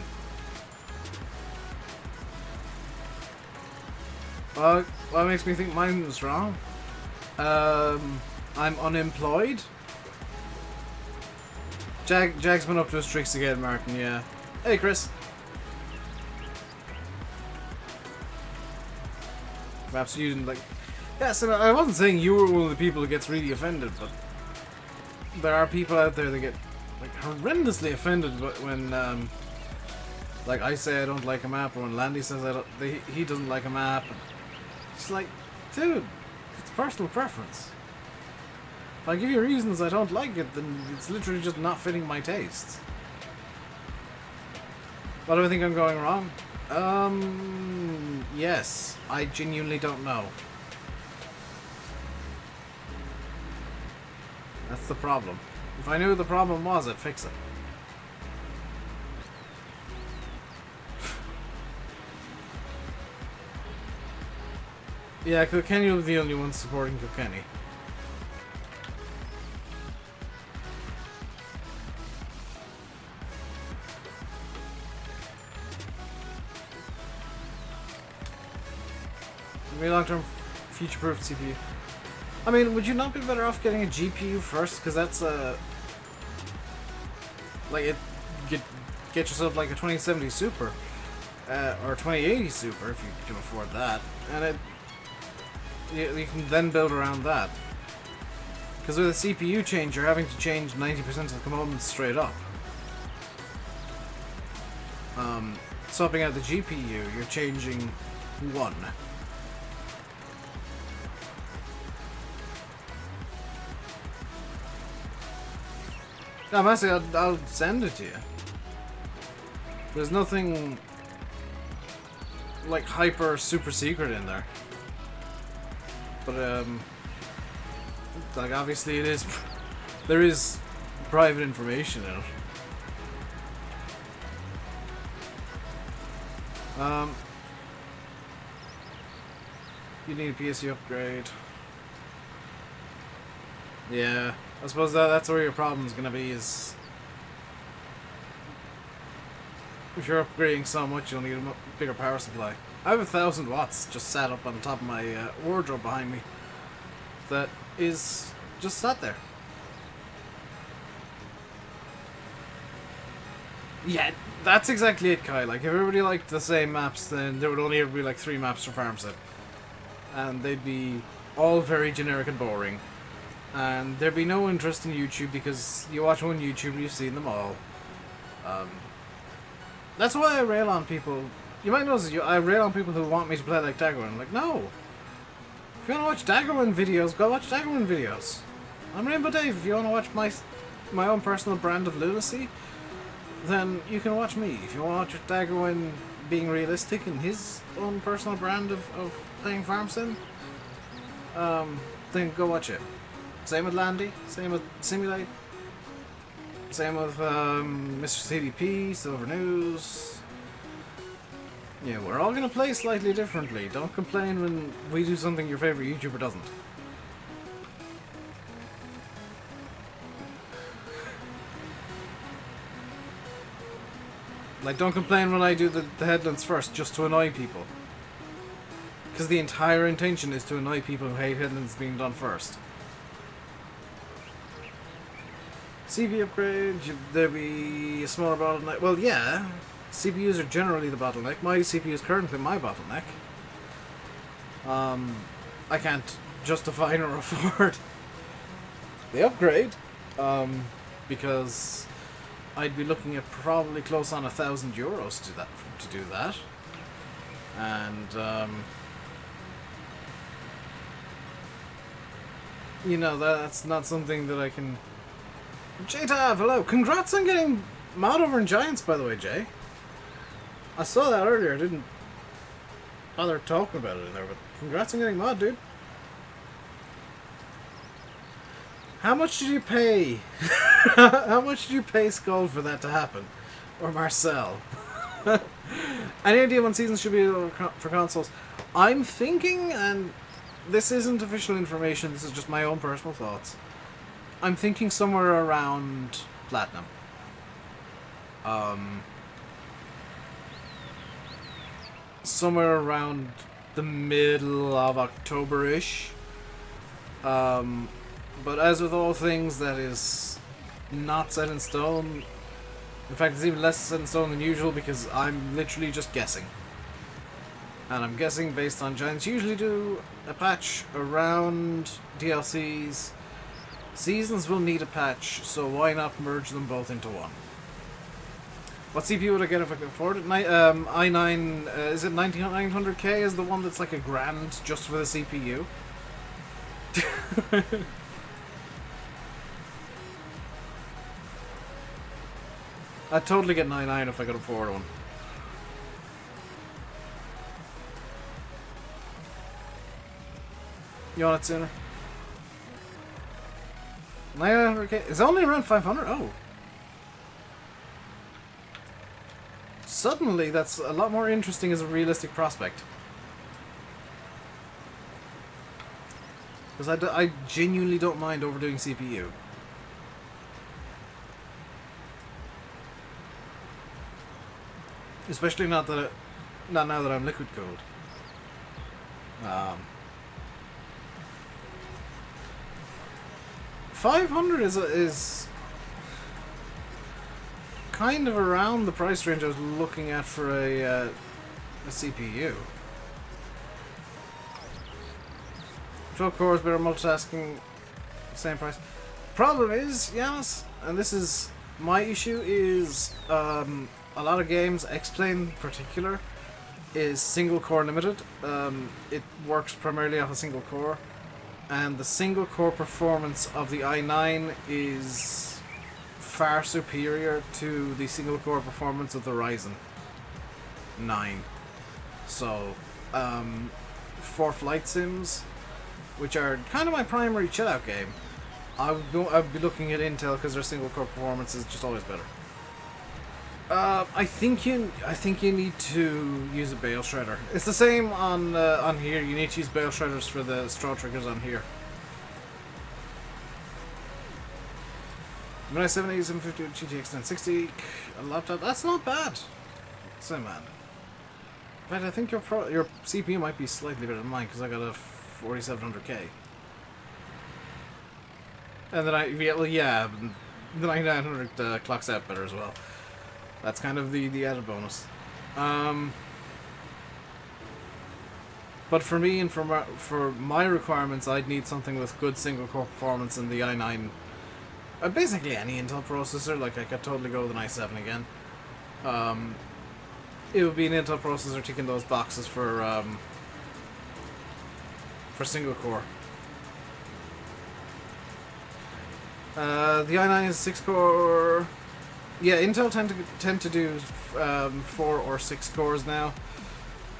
Well, what makes me think mine was wrong? I'm unemployed. Jag's been up to his tricks again, Martin, yeah. Hey, Chris. Perhaps you didn't like... Yes, and I wasn't saying you were one of the people who gets really offended, but there are people out there that get, like, horrendously offended when, like, I say I don't like a map, or when Landy says he doesn't like a map. It's like, dude, it's personal preference. If I give you reasons I don't like it, then it's literally just not fitting my taste. What do I think I'm going wrong? Yes. I genuinely don't know. That's the problem. If I knew what the problem was, I'd fix it. Yeah, Kilkenny will be the only one supporting Kilkenny. Maybe long-term future-proof CPU. I mean, would you not be better off getting a GPU first? Because that's a... like, get yourself like a 2070 Super. Or 2080 Super, if you can afford that. And you can then build around that. Because with a CPU change, you're having to change 90% of the components straight up. Swapping out the GPU, you're changing one. No, honestly, I'll send it to you. There's nothing like hyper super secret in there. But like obviously it is. There is private information in it. You need a PC upgrade. Yeah, I suppose that's where your problem's gonna be, is if you're upgrading so much you'll need a bigger power supply. I have 1,000 watts just sat up on top of my wardrobe behind me that is just sat there. Yeah, that's exactly it, Kai. Like, if everybody liked the same maps, then there would only ever be like 3 maps for FarmSim. And they'd be all very generic and boring. And there'd be no interest in YouTube because you watch one YouTuber, you've seen them all. That's why I rail on people. You might notice I rail on people who want me to play like Daggerwin. I'm like, no. If you want to watch Daggerwin videos, go watch Daggerwin videos. I'm RainbowDave. If you want to watch my own personal brand of lunacy, then you can watch me. If you want to watch Daggerwin being realistic in his own personal brand of playing FarmSim, then go watch it. Same with Landy, same with Simulate, same with Mr. CDP, Silver News. Yeah, we're all gonna play slightly differently. Don't complain when we do something your favorite YouTuber doesn't. Like, don't complain when I do the headlands first, just to annoy people. Because the entire intention is to annoy people who hate headlands being done first. CPU upgrade, there'll be a smaller bottleneck. Well, yeah, CPUs are generally the bottleneck. My CPU is currently my bottleneck. I can't justify nor afford the upgrade, because I'd be looking at probably close on €1,000 to do that, and you know, that's not something that I can. J-Tav, hello! Congrats on getting mod over in Giants, by the way, Jay. I saw that earlier. I didn't bother talking about it in there, but congrats on getting mod, dude. How much did you pay? How much did you pay Skull for that to happen? Or Marcel? Any idea when seasons should be for consoles? I'm thinking, and this isn't official information, this is just my own personal thoughts. I'm thinking somewhere around Platinum. Somewhere around the middle of October-ish. But as with all things, that is not set in stone. In fact, it's even less set in stone than usual because I'm literally just guessing. And I'm guessing based on Giants usually do a patch around DLCs. Seasons will need a patch, so why not merge them both into one? What CPU would I get if I could afford it? i9, is it 9900K is the one that's like $1,000 just for the CPU? I'd totally get 99 if I could afford one. You want it sooner? 900K? It's only around 500? Oh. Suddenly, that's a lot more interesting as a realistic prospect. Because I genuinely don't mind overdoing CPU. Especially not now that I'm liquid cooled. 500 is kind of around the price range I was looking at for a CPU. 12 cores, better multitasking, same price. Problem is, yes, and this is my issue, is a lot of games, X-Plane in particular, is single core limited. It works primarily off a single core, and the single core performance of the i9 is far superior to the single core performance of the Ryzen 9. So, for flight sims, which are kind of my primary chill out game, I'd be looking at Intel because their single core performance is just always better. I think you need to use a bale shredder. It's the same on here. You need to use bale shredders for the straw triggers on here. When I 780, 750 with GTX 1060, a laptop. That's not bad. So man, but I think your CPU might be slightly better than mine because I got a 4700K. And then the 9900 clocks out better as well. That's kind of the added bonus. But for me and for my requirements, I'd need something with good single core performance in the i9. Basically any Intel processor. Like I could totally go with an i7 again. It would be an Intel processor ticking those boxes for single core. The i9 is 6-core. Yeah, Intel tend to do 4 or 6 cores now,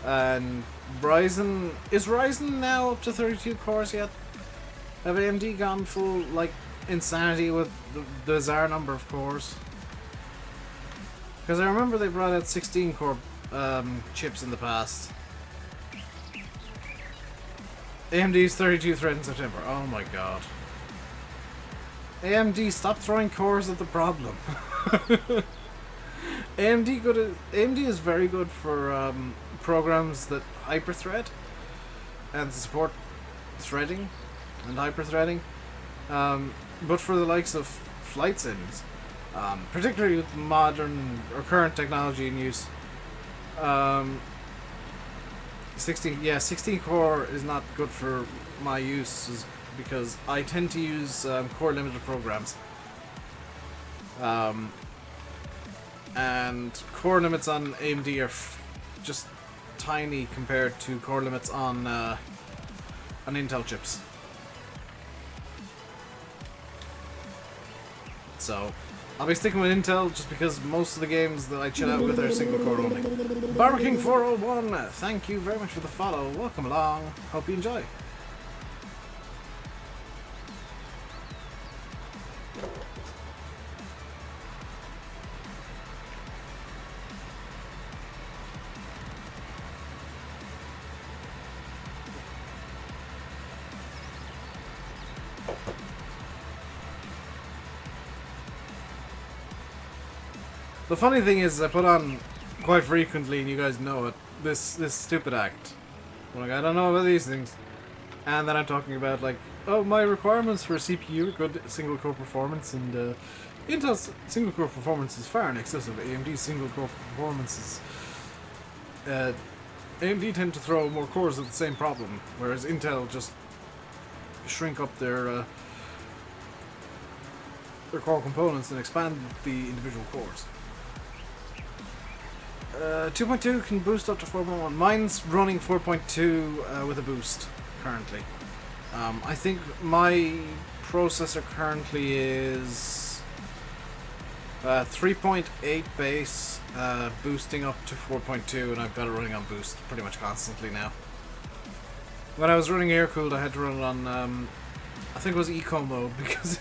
and is Ryzen now up to 32 cores yet? Have AMD gone full like insanity with the bizarre number of cores? Because I remember they brought out 16 core chips in the past. AMD's 32 thread in September. Oh my god. AMD, stop throwing cores at the problem. AMD is very good for programs that hyperthread and support threading and hyperthreading. But for the likes of flight sims, particularly with modern or current technology in use, 16 core is not good for my use because I tend to use core limited programs. And core limits on AMD are just tiny compared to core limits on Intel chips. So I'll be sticking with Intel just because most of the games that I chill out with are single core only. Barking 401, thank you very much for the follow. Welcome along. Hope you enjoy. The funny thing is, I put on quite frequently, and you guys know it, this stupid act. I'm like, I don't know about these things. And then I'm talking about, like, oh, my requirements for CPU are good single core performance, and Intel's single core performance is far in excess of AMD's single core performances. AMD tend to throw more cores at the same problem, whereas Intel just shrink up their core components and expand the individual cores. 2.2 can boost up to 4.1. Mine's running 4.2 with a boost currently. I think my processor currently is 3.8 base, boosting up to 4.2, and I've got it running on boost pretty much constantly now. When I was running air-cooled, I had to run it on, I think it was eco mode, because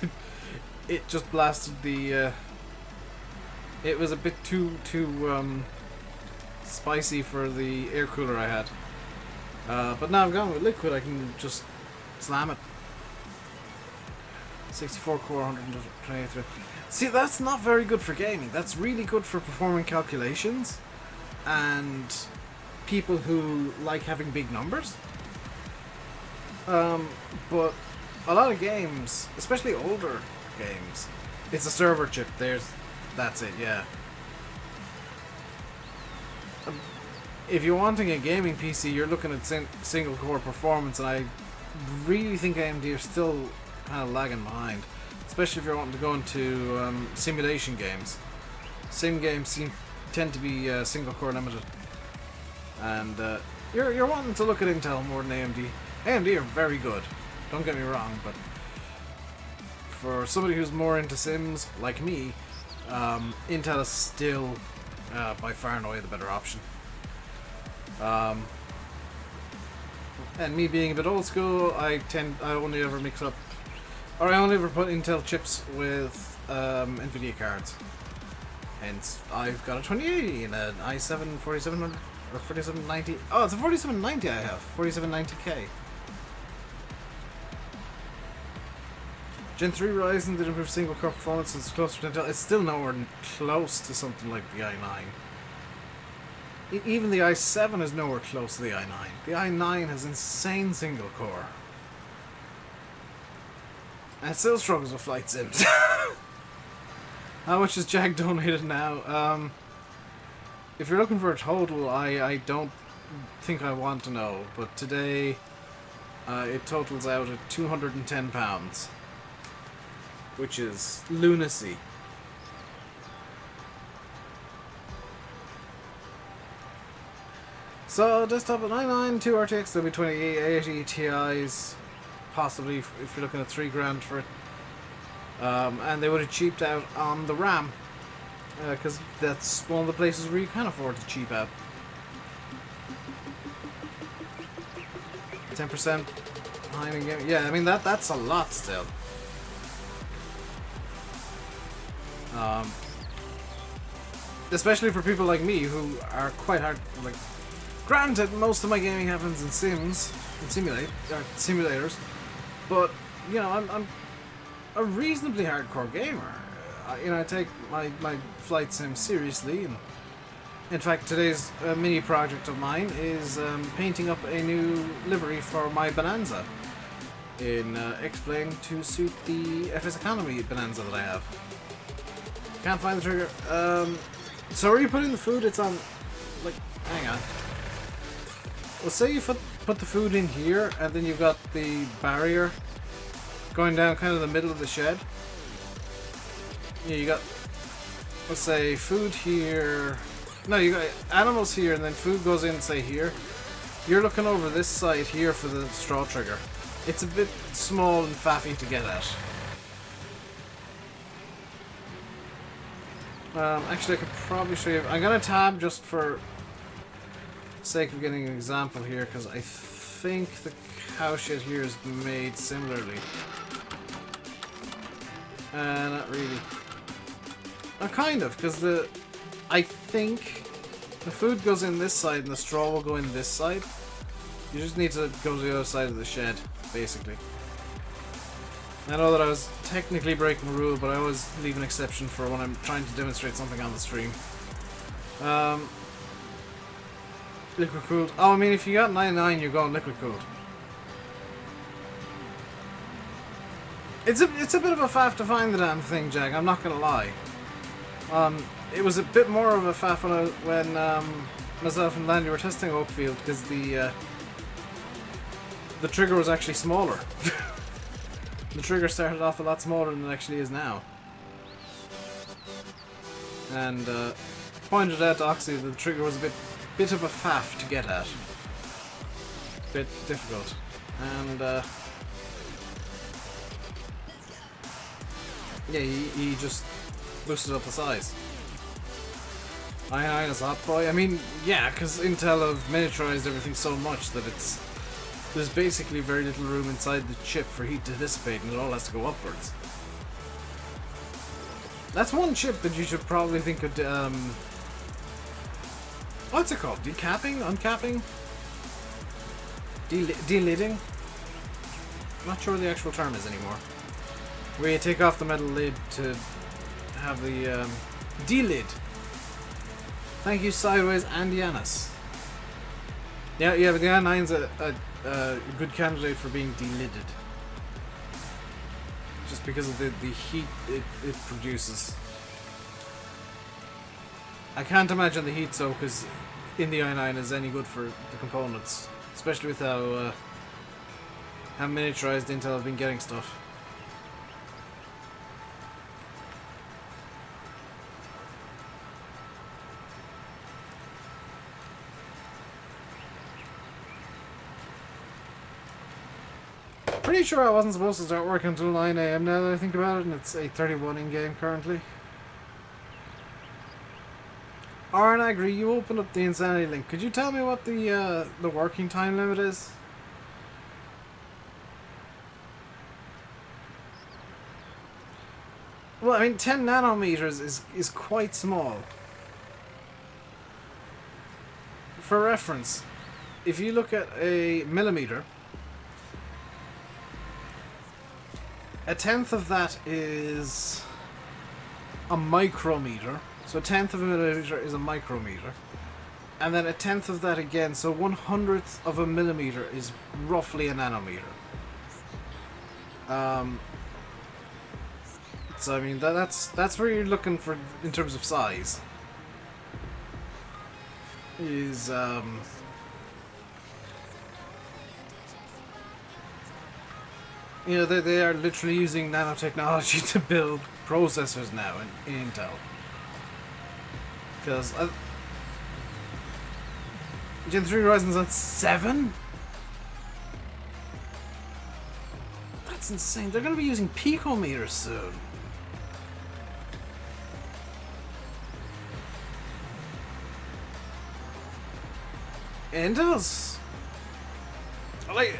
it just blasted the, it was a bit too spicy for the air cooler I had. But now I've gone with liquid, I can just slam it. 64 core, 123. See, that's not very good for gaming. That's really good for performing calculations and people who like having big numbers. But a lot of games, especially older games, it's a server chip. That's it, yeah. If you're wanting a gaming PC, you're looking at single core performance, and I really think AMD are still kind of lagging behind, especially if you're wanting to go into simulation games. Sim games tend to be single core limited, and you're wanting to look at Intel more than AMD. AMD are very good, don't get me wrong, but for somebody who's more into sims like me, Intel is still by far and away the better option. And me being a bit old school, I only ever mix up, or I only ever put Intel chips with Nvidia cards. Hence, I've got a 2080 and an i7 4700 or 4790. Oh, it's a 4790 I have, 4790K. Gen 3 Ryzen did improve single core performance. It's closer to Intel. It's still nowhere close to something like the i9. Even the i7 is nowhere close to the i9. The i9 has insane single core. And it still struggles with flight sims. How much has Jack donated now? If you're looking for a total, I don't think I want to know. But today, it totals out at £210. Which is lunacy. So, desktop at i9, 2 RTX, there'll be 2080 Ti's, possibly if you're looking at $3 grand for it. And they would have cheaped out on the RAM, because that's one of the places where you can afford to cheap out. 10% behind in game. Yeah, I mean that's a lot still. Especially for people like me who are quite hard. Like, granted, most of my gaming happens in sims, in simulators, but you know, I'm a reasonably hardcore gamer. You know, I take my flight sim seriously, and in fact, today's mini project of mine is painting up a new livery for my Bonanza in X-Plane to suit the FS Economy Bonanza that I have. Can't find the trigger. So where you put in the food, it's on, like, hang on. Well, say you put the food in here, and then you've got the barrier going down kind of the middle of the shed. Yeah, you got, let's say, food here. No, you got animals here, and then food goes in, say, here. You're looking over this side here for the straw trigger. It's a bit small and faffy to get at. Actually, I could probably show you. I'm gonna tab just for sake of getting an example here, because I think the cow shit here is made similarly. Not really. Kind of, because I think the food goes in this side and the straw will go in this side. You just need to go to the other side of the shed, basically. I know that I was technically breaking the rule, but I always leave an exception for when I'm trying to demonstrate something on the stream. Liquid cooled. Oh, I mean, if you got 99, you're going liquid cooled. It's a bit of a faff to find the damn thing, Jack. I'm not gonna lie. It was a bit more of a faff when myself and Landy were testing Oakfield, because the trigger was actually smaller. The trigger started off a lot smaller than it actually is now. And pointed out to Oxy that the trigger was a bit of a faff to get at. Bit difficult. And yeah, he just boosted up the size. I is hot boy. I mean, yeah, because Intel have miniaturized everything so much that there's basically very little room inside the chip for heat to dissipate, and it all has to go upwards. That's one chip that you should probably think of. What's it called? Decapping? Uncapping? Delidding? I'm not sure what the actual term is anymore. Where you take off the metal lid to have the delid. Thank you, Sideways and Yanis. Yeah, but the i9's a good candidate for being delidded. Just because of the heat it produces. I can't imagine the heat soak in the i9 is any good for the components. Especially with how miniaturized Intel have been getting stuff. Pretty sure I wasn't supposed to start work until 9 AM now that I think about it, and it's 8:31 in game currently. Arnagri, you opened up the Insanity link. Could you tell me what the working time limit is? Well, I mean, 10 nanometers is quite small. For reference, if you look at a millimeter, a tenth of that is a micrometer. So a tenth of a millimeter is a micrometer. And then a tenth of that again, so 1/100th of a millimeter is roughly a nanometer. So I mean that's where you're looking for in terms of size. Is you know, they are literally using nanotechnology to build processors now in Intel. Because Gen 3 Ryzen's at 7? That's insane. They're going to be using picometers soon. Intel's... like...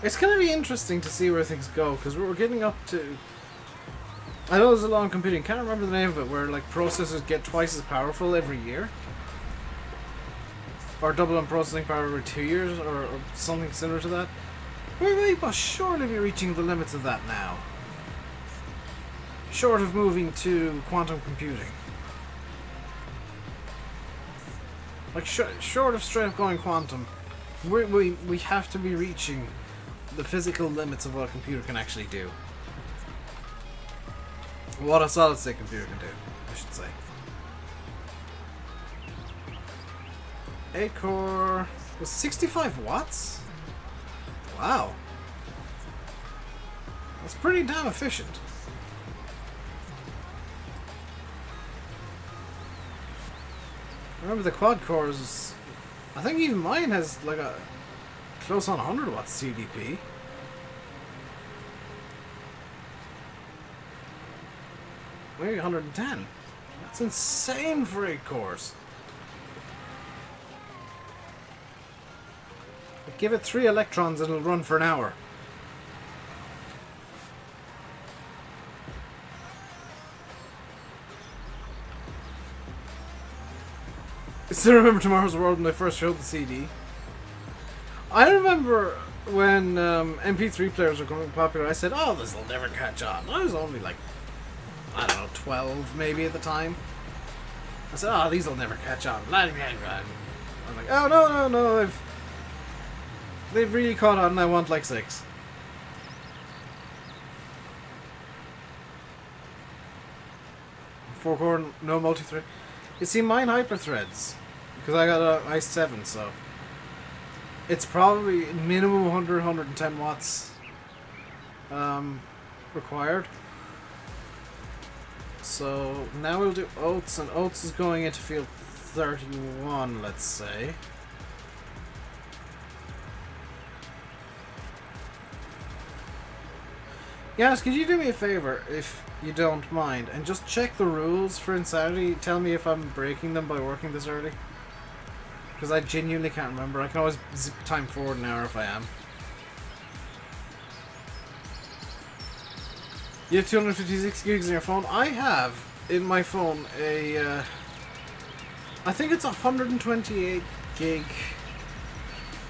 it's going to be interesting to see where things go, because we're getting up to... I know there's a law in computing, can't remember the name of it, where like processors get twice as powerful every year. Or double in processing power every 2 years, or something similar to that. We must surely be reaching the limits of that now. Short of moving to quantum computing. Like, short of straight up going quantum, we have to be reaching the physical limits of what a computer can actually do. What a solid-state computer can do, I should say. 8-core... was 65 watts? Wow. That's pretty damn efficient. Remember the quad cores, I think even mine has like a close on 100 watts CDP. Maybe 110. That's insane for 8 cores. Give it 3 electrons and it'll run for an hour. I still remember Tomorrow's World when I first showed the CD. I remember when MP3 players were becoming popular, I said, oh, this'll never catch on. I was only like, I don't know, 12 maybe at the time. I said, oh, these'll never catch on. I'm like, oh, no, they've really caught on and I want like 6. Four-core, no multi-thread. You see, mine hyper-threads, because I got a i7, so it's probably minimum 100, 110 watts required. So now we'll do oats, and oats is going into field 31, let's say. Yes, could you do me a favor, if you don't mind, and just check the rules for Insanity? Tell me if I'm breaking them by working this early. Because I genuinely can't remember. I can always zip time forward an hour if I am. You have 256 gigs in your phone? I have, in my phone, a... I think it's 128 gig...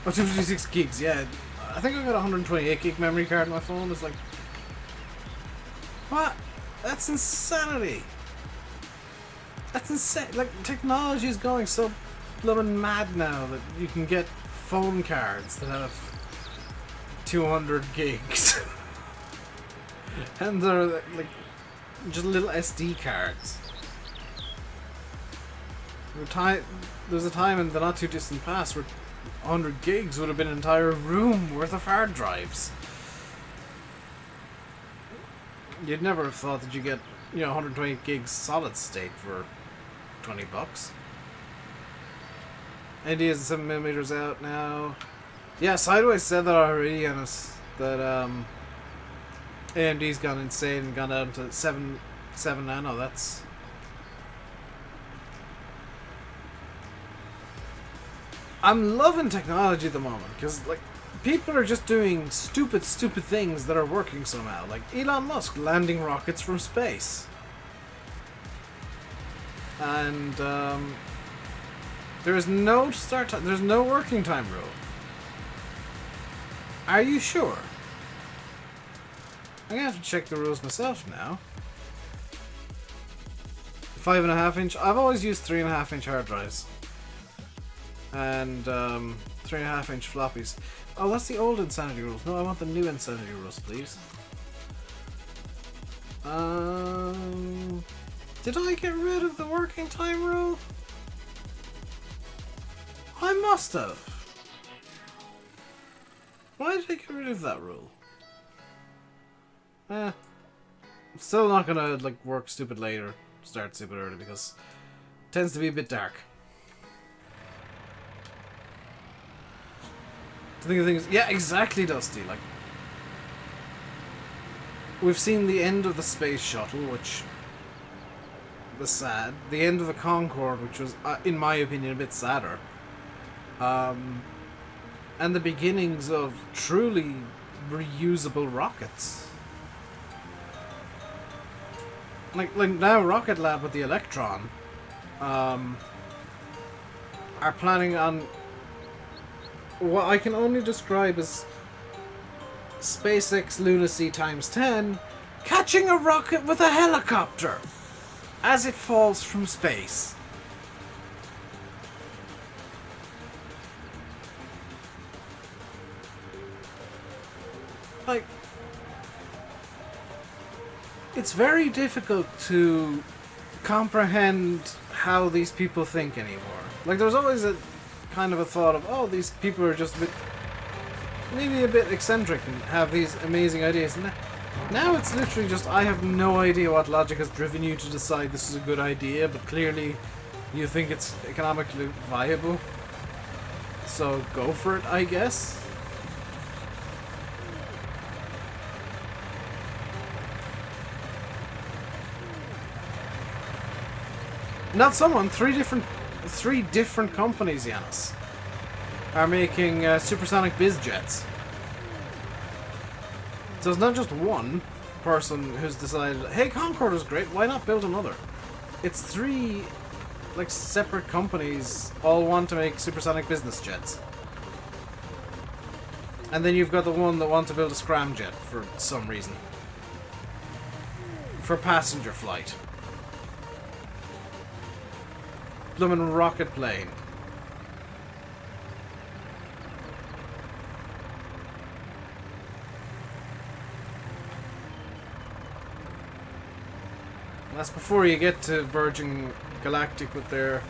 Oh, 256 gigs, yeah. I think I've got a 128 gig memory card in my phone. It's like... what? That's insanity. That's insane. Like, technology is going so blooming mad now that you can get phone cards that have 200 gigs. And they're like just little SD cards. There's a time in the not too distant past where 100 gigs would have been an entire room worth of hard drives. You'd never have thought that you get, 128 gigs solid state for $20. AMD is 7mm out now. Yeah, Sideways said that already, and that AMD's gone insane and gone down to 7 nano. I'm loving technology at the moment, because, like, people are just doing stupid things that are working somehow. Like Elon Musk landing rockets from space. And, there is no start time, there's no working time rule. Are you sure? I'm gonna have to check the rules myself now. 5.5 inch. I've always used 3.5 inch hard drives. And 3.5 inch floppies. Oh, that's the old insanity rules. No, I want the new insanity rules, please. Did I get rid of the working time rule? I must have. Why did I get rid of that rule? Still not gonna like work stupid late or start stupid early because it tends to be a bit dark. To think of things, yeah, exactly, Dusty. Like, we've seen the end of the space shuttle, which was sad. The end of the Concorde, which was, in my opinion, a bit sadder. And the beginnings of truly reusable rockets. Like now Rocket Lab with the Electron are planning on what I can only describe as SpaceX lunacy times 10, catching a rocket with a helicopter as it falls from space. Like, it's very difficult to comprehend how these people think anymore. Like, there's always a kind of a thought of, oh, these people are just a bit, maybe a bit eccentric and have these amazing ideas. And now it's literally just, I have no idea what logic has driven you to decide this is a good idea, but clearly you think it's economically viable. So go for it, I guess. Not someone, three different companies, Yanis, are making supersonic biz jets. So it's not just one person who's decided, hey, Concorde is great, why not build another? It's three, like, separate companies all want to make supersonic business jets. And then you've got the one that wants to build a scramjet for some reason. For passenger flight. Bloomin' rocket plane. That's before you get to Virgin Galactic with their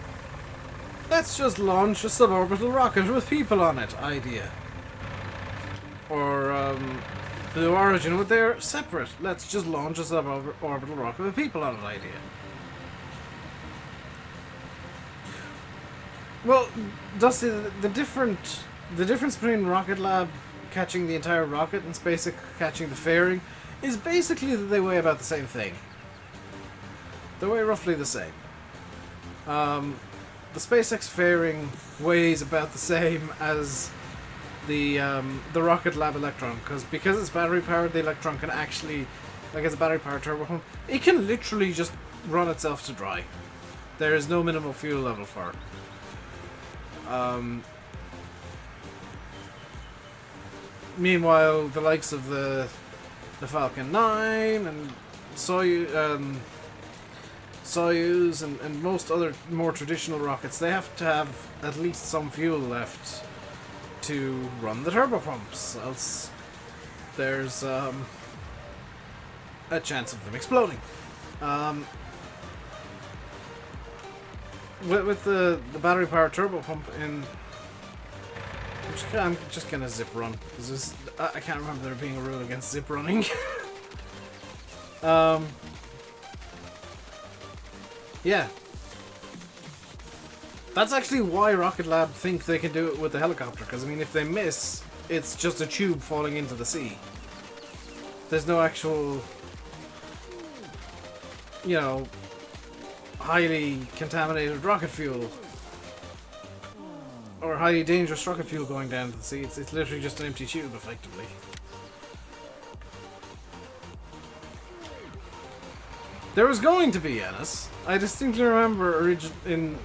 let's just launch a suborbital rocket with people on it idea. Or Blue Origin with their separate let's just launch a suborbital rocket with people on it idea. Well, Dusty, the difference between Rocket Lab catching the entire rocket and SpaceX catching the fairing is basically that they weigh about the same thing. They weigh roughly the same. The SpaceX fairing weighs about the same as the Rocket Lab Electron, because it's battery powered, the Electron can actually, like it's a battery powered turbo pump, it can literally just run itself to dry. There is no minimal fuel level for it. Meanwhile, the likes of the Falcon 9 and Soyuz and most other more traditional rockets, they have to have at least some fuel left to run the turbopumps, else there's a chance of them exploding. With the battery powered turbo pump in, I'm just gonna zip run because I can't remember there being a rule against zip running. Yeah, that's actually why Rocket Lab think they can do it with the helicopter. Because I mean, if they miss, it's just a tube falling into the sea. There's no actual, you know, highly contaminated rocket fuel or highly dangerous rocket fuel going down to the sea. It's literally just an empty tube, effectively. There was going to be, Ennis. I distinctly remember in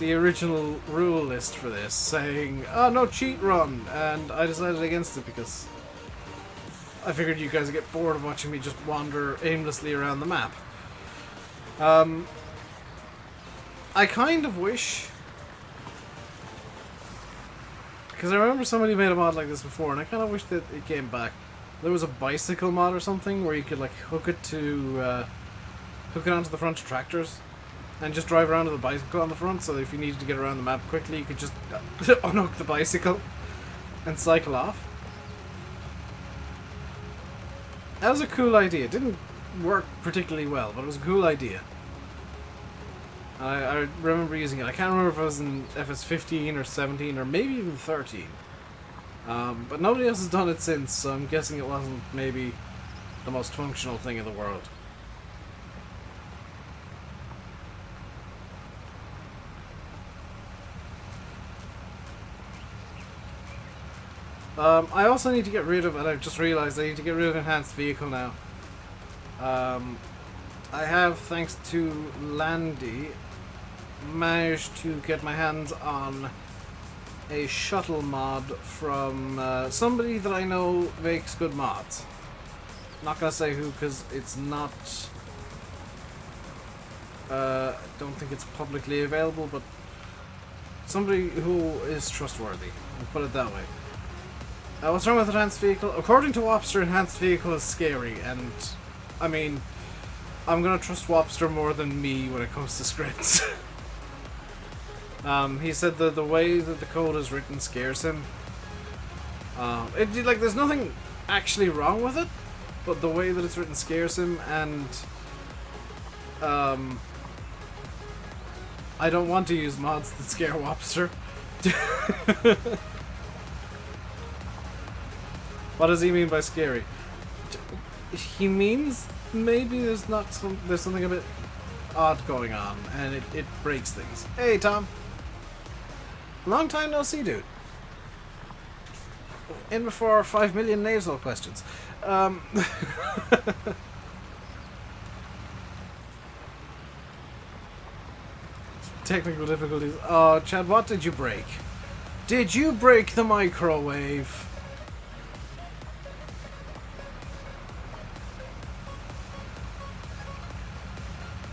the original rule list for this saying, "Oh, no cheat run," and I decided against it because I figured you guys would get bored of watching me just wander aimlessly around the map. I kind of wish, because I remember somebody made a mod like this before, and I kind of wish that it came back. There was a bicycle mod or something where you could like hook it onto the front of tractors and just drive around with a bicycle on the front, so that if you needed to get around the map quickly, you could just unhook the bicycle and cycle off. That was a cool idea. It didn't work particularly well, but it was a cool idea. I remember using it. I can't remember if it was in FS15 or 17 or maybe even 13. But nobody else has done it since, so I'm guessing it wasn't maybe the most functional thing in the world. I also need to get rid of, and I've just realised I need to get rid of enhanced vehicle now. I have, thanks to Landy, managed to get my hands on a shuttle mod from somebody that I know makes good mods. Not gonna say who, because it's not... I don't think it's publicly available, but somebody who is trustworthy. I'll put it that way. What's wrong with enhanced vehicle? According to Wopster, enhanced vehicle is scary, and I mean, I'm gonna trust Wopster more than me when it comes to scripts. He said that the way that the code is written scares him. Like, there's nothing actually wrong with it, but the way that it's written scares him, and I don't want to use mods that scare Wopster. What does he mean by scary? He means maybe there's something a bit odd going on, and it breaks things. Hey, Tom. Long time no see, dude. In before 5 million nasal questions. Technical difficulties. Oh, Chad, what did you break? Did you break the microwave?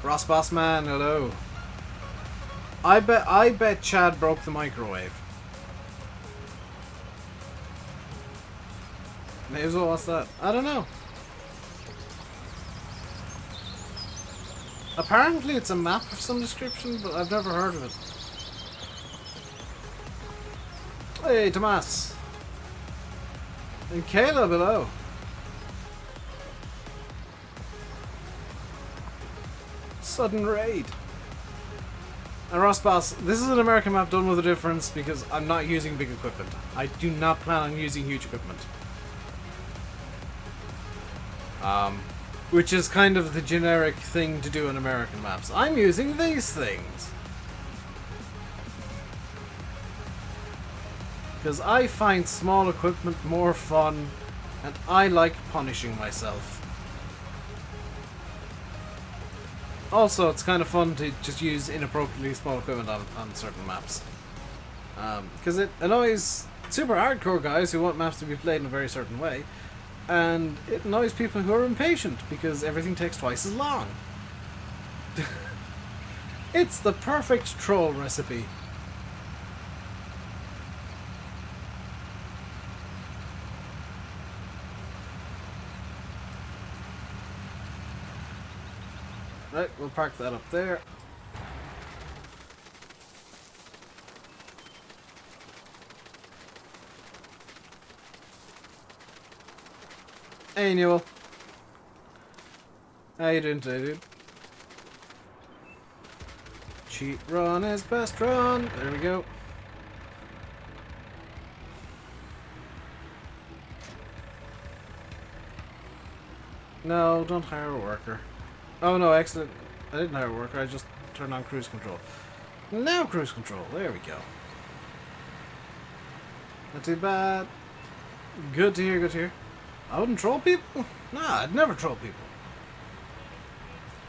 Ross Bossman, hello. I bet Chad broke the microwave. May as well, what's that? I don't know. Apparently it's a map of some description, but I've never heard of it. Hey, Tomas. And Kayla below. Sudden raid. And Ross Boss, this is an American map done with a difference because I'm not using big equipment. I do not plan on using huge equipment. Which is kind of the generic thing to do in American maps. I'm using these things. Because I find small equipment more fun, and I like punishing myself. Also, it's kind of fun to just use inappropriately small equipment on certain maps. Because it annoys super hardcore guys who want maps to be played in a very certain way. And it annoys people who are impatient because everything takes twice as long. It's the perfect troll recipe. Right, we'll park that up there. Hey, Newell. How you doing today, dude? Cheat run is best run. There we go. No, don't hire a worker. Oh no, excellent. I didn't hire a worker, I just turned on cruise control. Now cruise control, there we go. Not too bad. Good to hear, good to hear. I wouldn't troll people? Nah, I'd never troll people.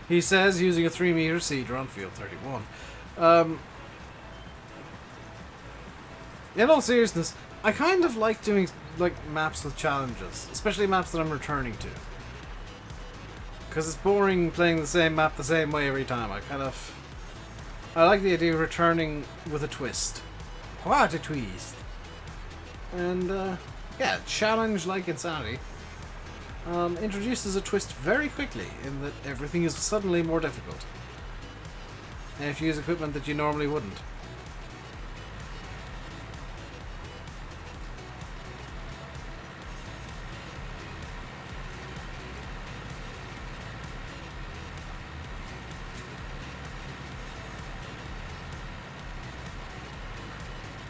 He says using a 3-meter seeder on field 31. In all seriousness, I kind of like doing like maps with challenges, especially maps that I'm returning to. Because it's boring playing the same map the same way every time. I like the idea of returning with a twist. What a twist! And yeah, challenge like Insanity introduces a twist very quickly in that everything is suddenly more difficult. And if you use equipment that you normally wouldn't.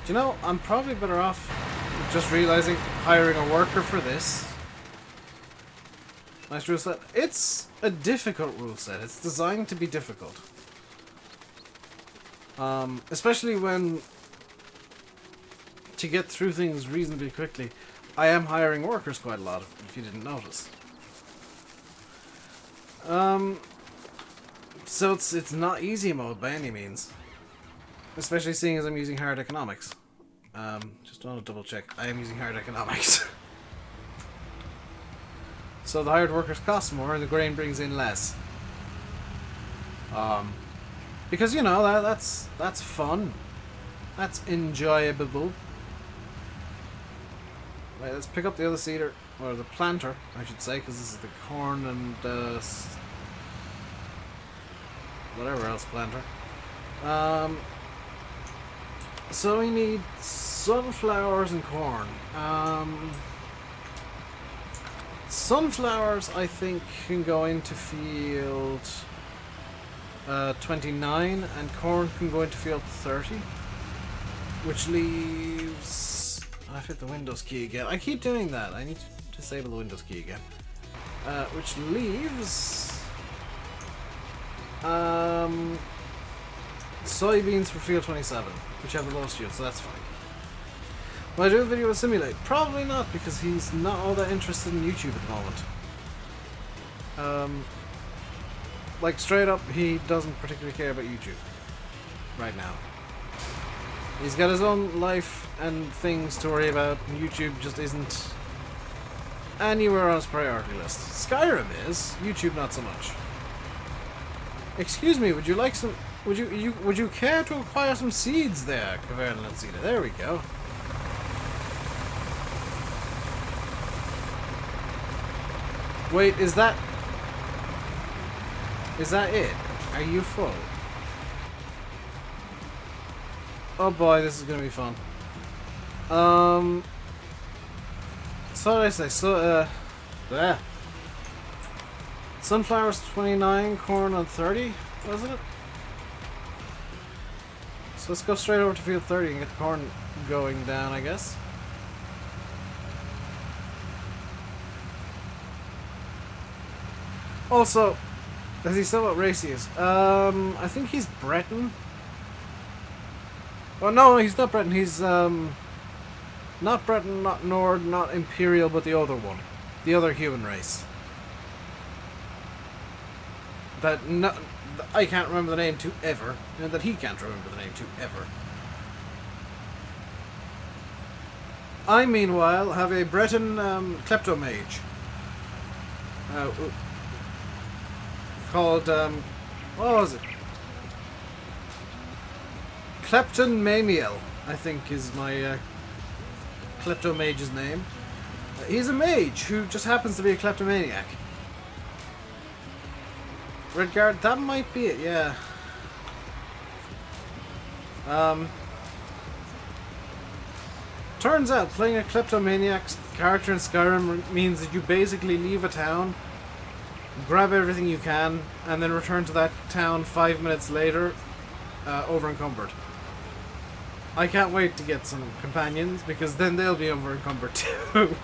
Do you know, I'm probably better off just realizing hiring a worker for this. Nice rule set. It's a difficult rule set. It's designed to be difficult. Especially when to get through things reasonably quickly. I am hiring workers quite a lot, if you didn't notice. So it's not easy mode by any means. Especially seeing as I'm using hard economics. Just want to double check. I am using hard economics. So the hired workers cost more and the grain brings in less. Because you know that's fun. That's enjoyable. Right, let's pick up the other seeder, or the planter, I should say, because this is the corn and whatever else planter. So we need sunflowers and corn. Sunflowers, I think, can go into field 29, and corn can go into field 30, which leaves... I've hit the Windows key again. I keep doing that. I need to disable the Windows key again. Which leaves... soybeans for field 27, which have the lowest yield, so that's fine. Will I do a video with Simulate? Probably not, because he's not all that interested in YouTube at the moment. Like, straight up, he doesn't particularly care about YouTube right now. He's got his own life and things to worry about, and YouTube just isn't anywhere on his priority list. Skyrim is, YouTube not so much. Excuse me, would you like some... Would you care to acquire some seeds there, Cavern Seeder? There we go. Wait, is that it? Are you full? Oh boy, this is gonna be fun. So what did I say? So, there. Sunflowers 29, corn on 30, wasn't it? So let's go straight over to field 30 and get the corn going down, I guess. Also, does he still what race he is? I think he's Breton. Oh no, he's not Breton. He's not Breton, not Nord, not Imperial, but the other one, the other human race. That no, I can't remember the name to ever, and that he can't remember the name to ever. I, meanwhile, have a Breton kleptomage. Called, what was it? Kleptomaniel, I think is my kleptomage's name. He's a mage who just happens to be a kleptomaniac. Redguard, that might be it, yeah. Turns out playing a kleptomaniac's character in Skyrim means that you basically leave a town, grab everything you can, and then return to that town 5 minutes later, over encumbered. I can't wait to get some companions, because then they'll be over encumbered too.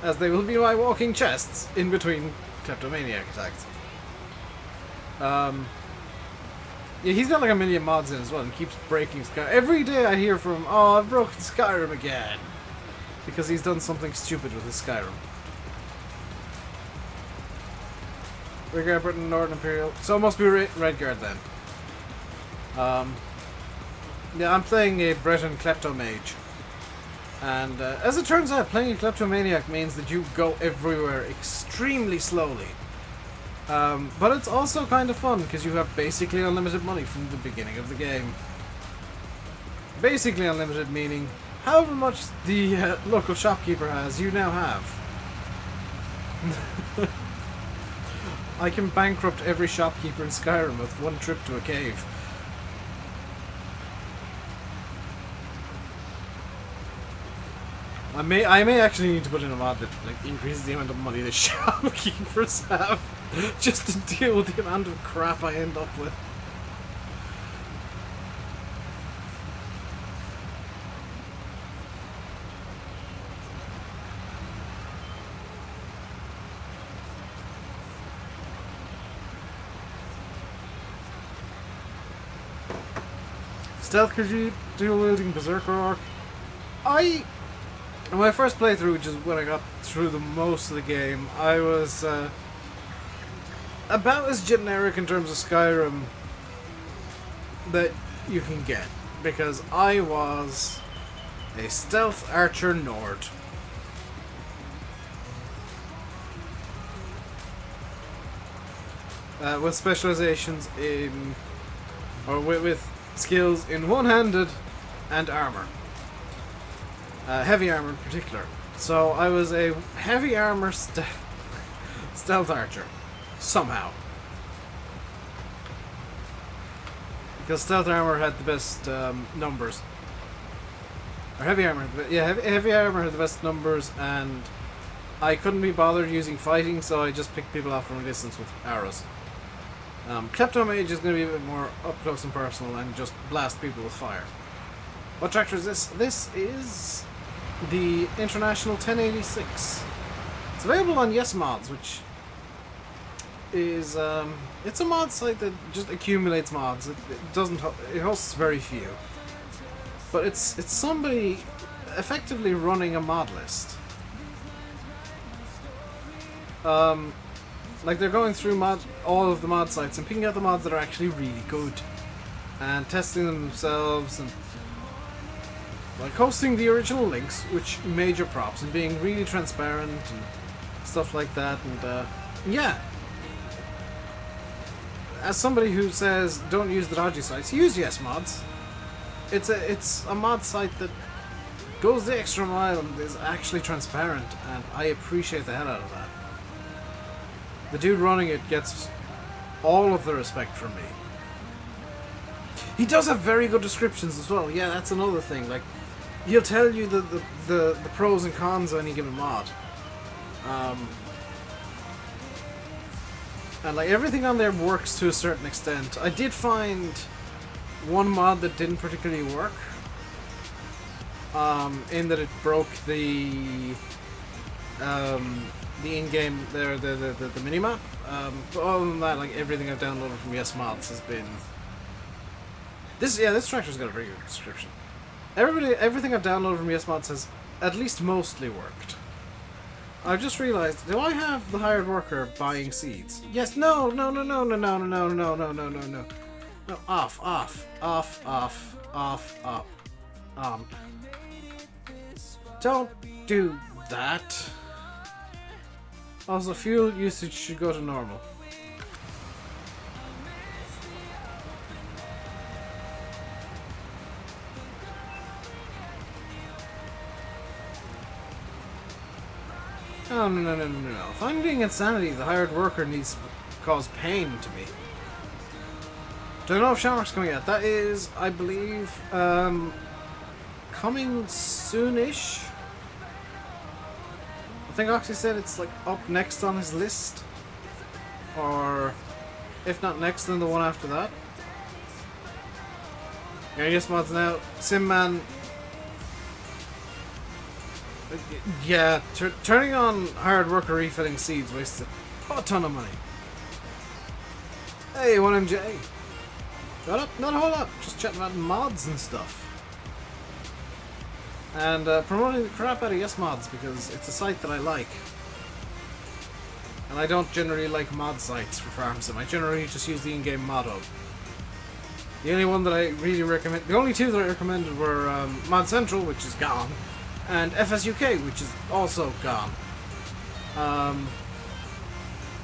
As they will be my walking chests in between kleptomaniac attacks. Yeah, he's got like a million mods in as well and keeps breaking Skyrim. Every day I hear from him, oh, I've broken Skyrim again. Because he's done something stupid with his Skyrim. Redguard, Britain, Northern Imperial. So it must be Redguard then. Yeah, I'm playing a Breton Kleptomage. And as it turns out, playing a Kleptomaniac means that you go everywhere extremely slowly. But it's also kind of fun, because you have basically unlimited money from the beginning of the game. Basically unlimited meaning, however much the local shopkeeper has, you now have. I can bankrupt every shopkeeper in Skyrim with one trip to a cave. I may actually need to put in a mod that like increases the amount of money the shopkeepers have, just to deal with the amount of crap I end up with. Stealth Khajiit, dual wielding Berserker Orc. In my first playthrough, which is when I got through the most of the game, I was about as generic in terms of Skyrim that you can get, because I was a stealth archer Nord. With specializations in, or with skills in one-handed and armor. Heavy armor in particular. So I was a heavy armor stealth archer. Somehow. Because stealth armor had the best numbers. Or heavy armor. Yeah, heavy armor had the best numbers, and I couldn't be bothered using fighting, so I just picked people off from a distance with arrows. Kleptomage is going to be a bit more up close and personal and just blast people with fire. What tractor is this? This is the International 1086. It's available on Yes Mods, which is it's a mod site that just accumulates mods. It doesn't. It hosts very few, but it's somebody effectively running a mod list. Like they're going through all of the mod sites and picking out the mods that are actually really good, and testing them themselves, and like hosting the original links, which major props, and being really transparent and stuff like that. And yeah, as somebody who says don't use the dodgy sites, use Yes Mods. It's a mod site that goes the extra mile and is actually transparent, and I appreciate the hell out of that. The dude running it gets all of the respect from me. He does have very good descriptions as well. Yeah, that's another thing. Like, he'll tell you the pros and cons of any given mod. And like everything on there works to a certain extent. I did find one mod that didn't particularly work. In that it broke the in-game there, the minimap. But other than that, like everything I've downloaded from Yes Mods has been this tractor's got a very good description. Everything I've downloaded from Yes Mods has at least mostly worked. I've just realized, do I have the hired worker buying seeds? Yes, no, off, don't do that. Also, fuel usage should go to normal. Oh, no. If I'm being insanity, the hired worker needs to cause pain to me. Don't know if Shamrock's coming out. That is, I believe, coming soonish. I think Oxy said it's like up next on his list, or if not next, then the one after that. Yeah, Yes Mods now. Simman. Yeah, turning on hard worker refilling seeds wastes a ton of money. Hey, 1MJ. Not a whole lot. Just chatting about mods and stuff. And promoting the crap out of Yes Mods because it's a site that I like. And I don't generally like mod sites for Farm Sim. I generally just use the in-game mod hub. The only one that I really recommend, the only two that I recommended were Mod Central, which is gone, and FSUK, which is also gone.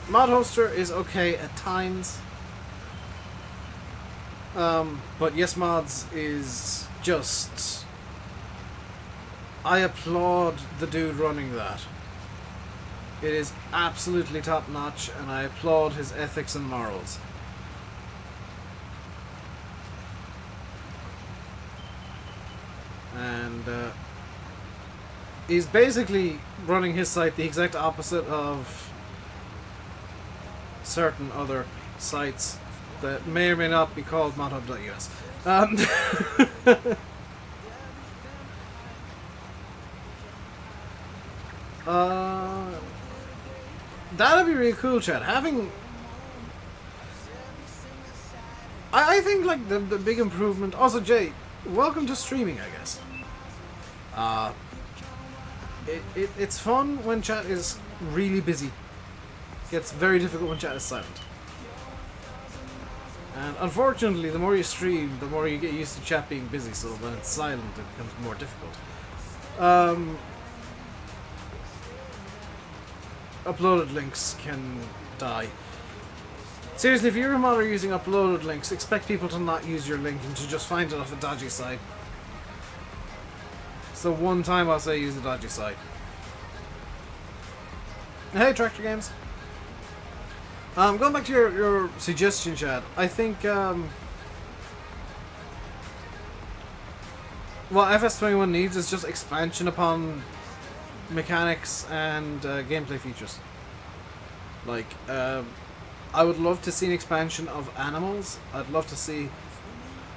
Mod Hoster is okay at times, but Yes Mods is just... I applaud the dude running that. It is absolutely top notch, and I applaud his ethics and morals. And he's basically running his site the exact opposite of certain other sites that may or may not be called modhub.us. That'd be really cool, Chad. Having... I think, like, the big improvement... Also, Jay, welcome to streaming, I guess. It's fun when chat is really busy. It gets very difficult when chat is silent. And unfortunately, the more you stream, the more you get used to chat being busy, so when it's silent, it becomes more difficult. Uploaded links can die. Seriously, if you're a modder using uploaded links, expect people to not use your link and to just find it off a dodgy site. So one time I'll say use a dodgy site. Hey, Tractor Games. Going back to your suggestion, Chad, I think what FS21 needs is just expansion upon mechanics and gameplay features. Like, I would love to see an expansion of animals. I'd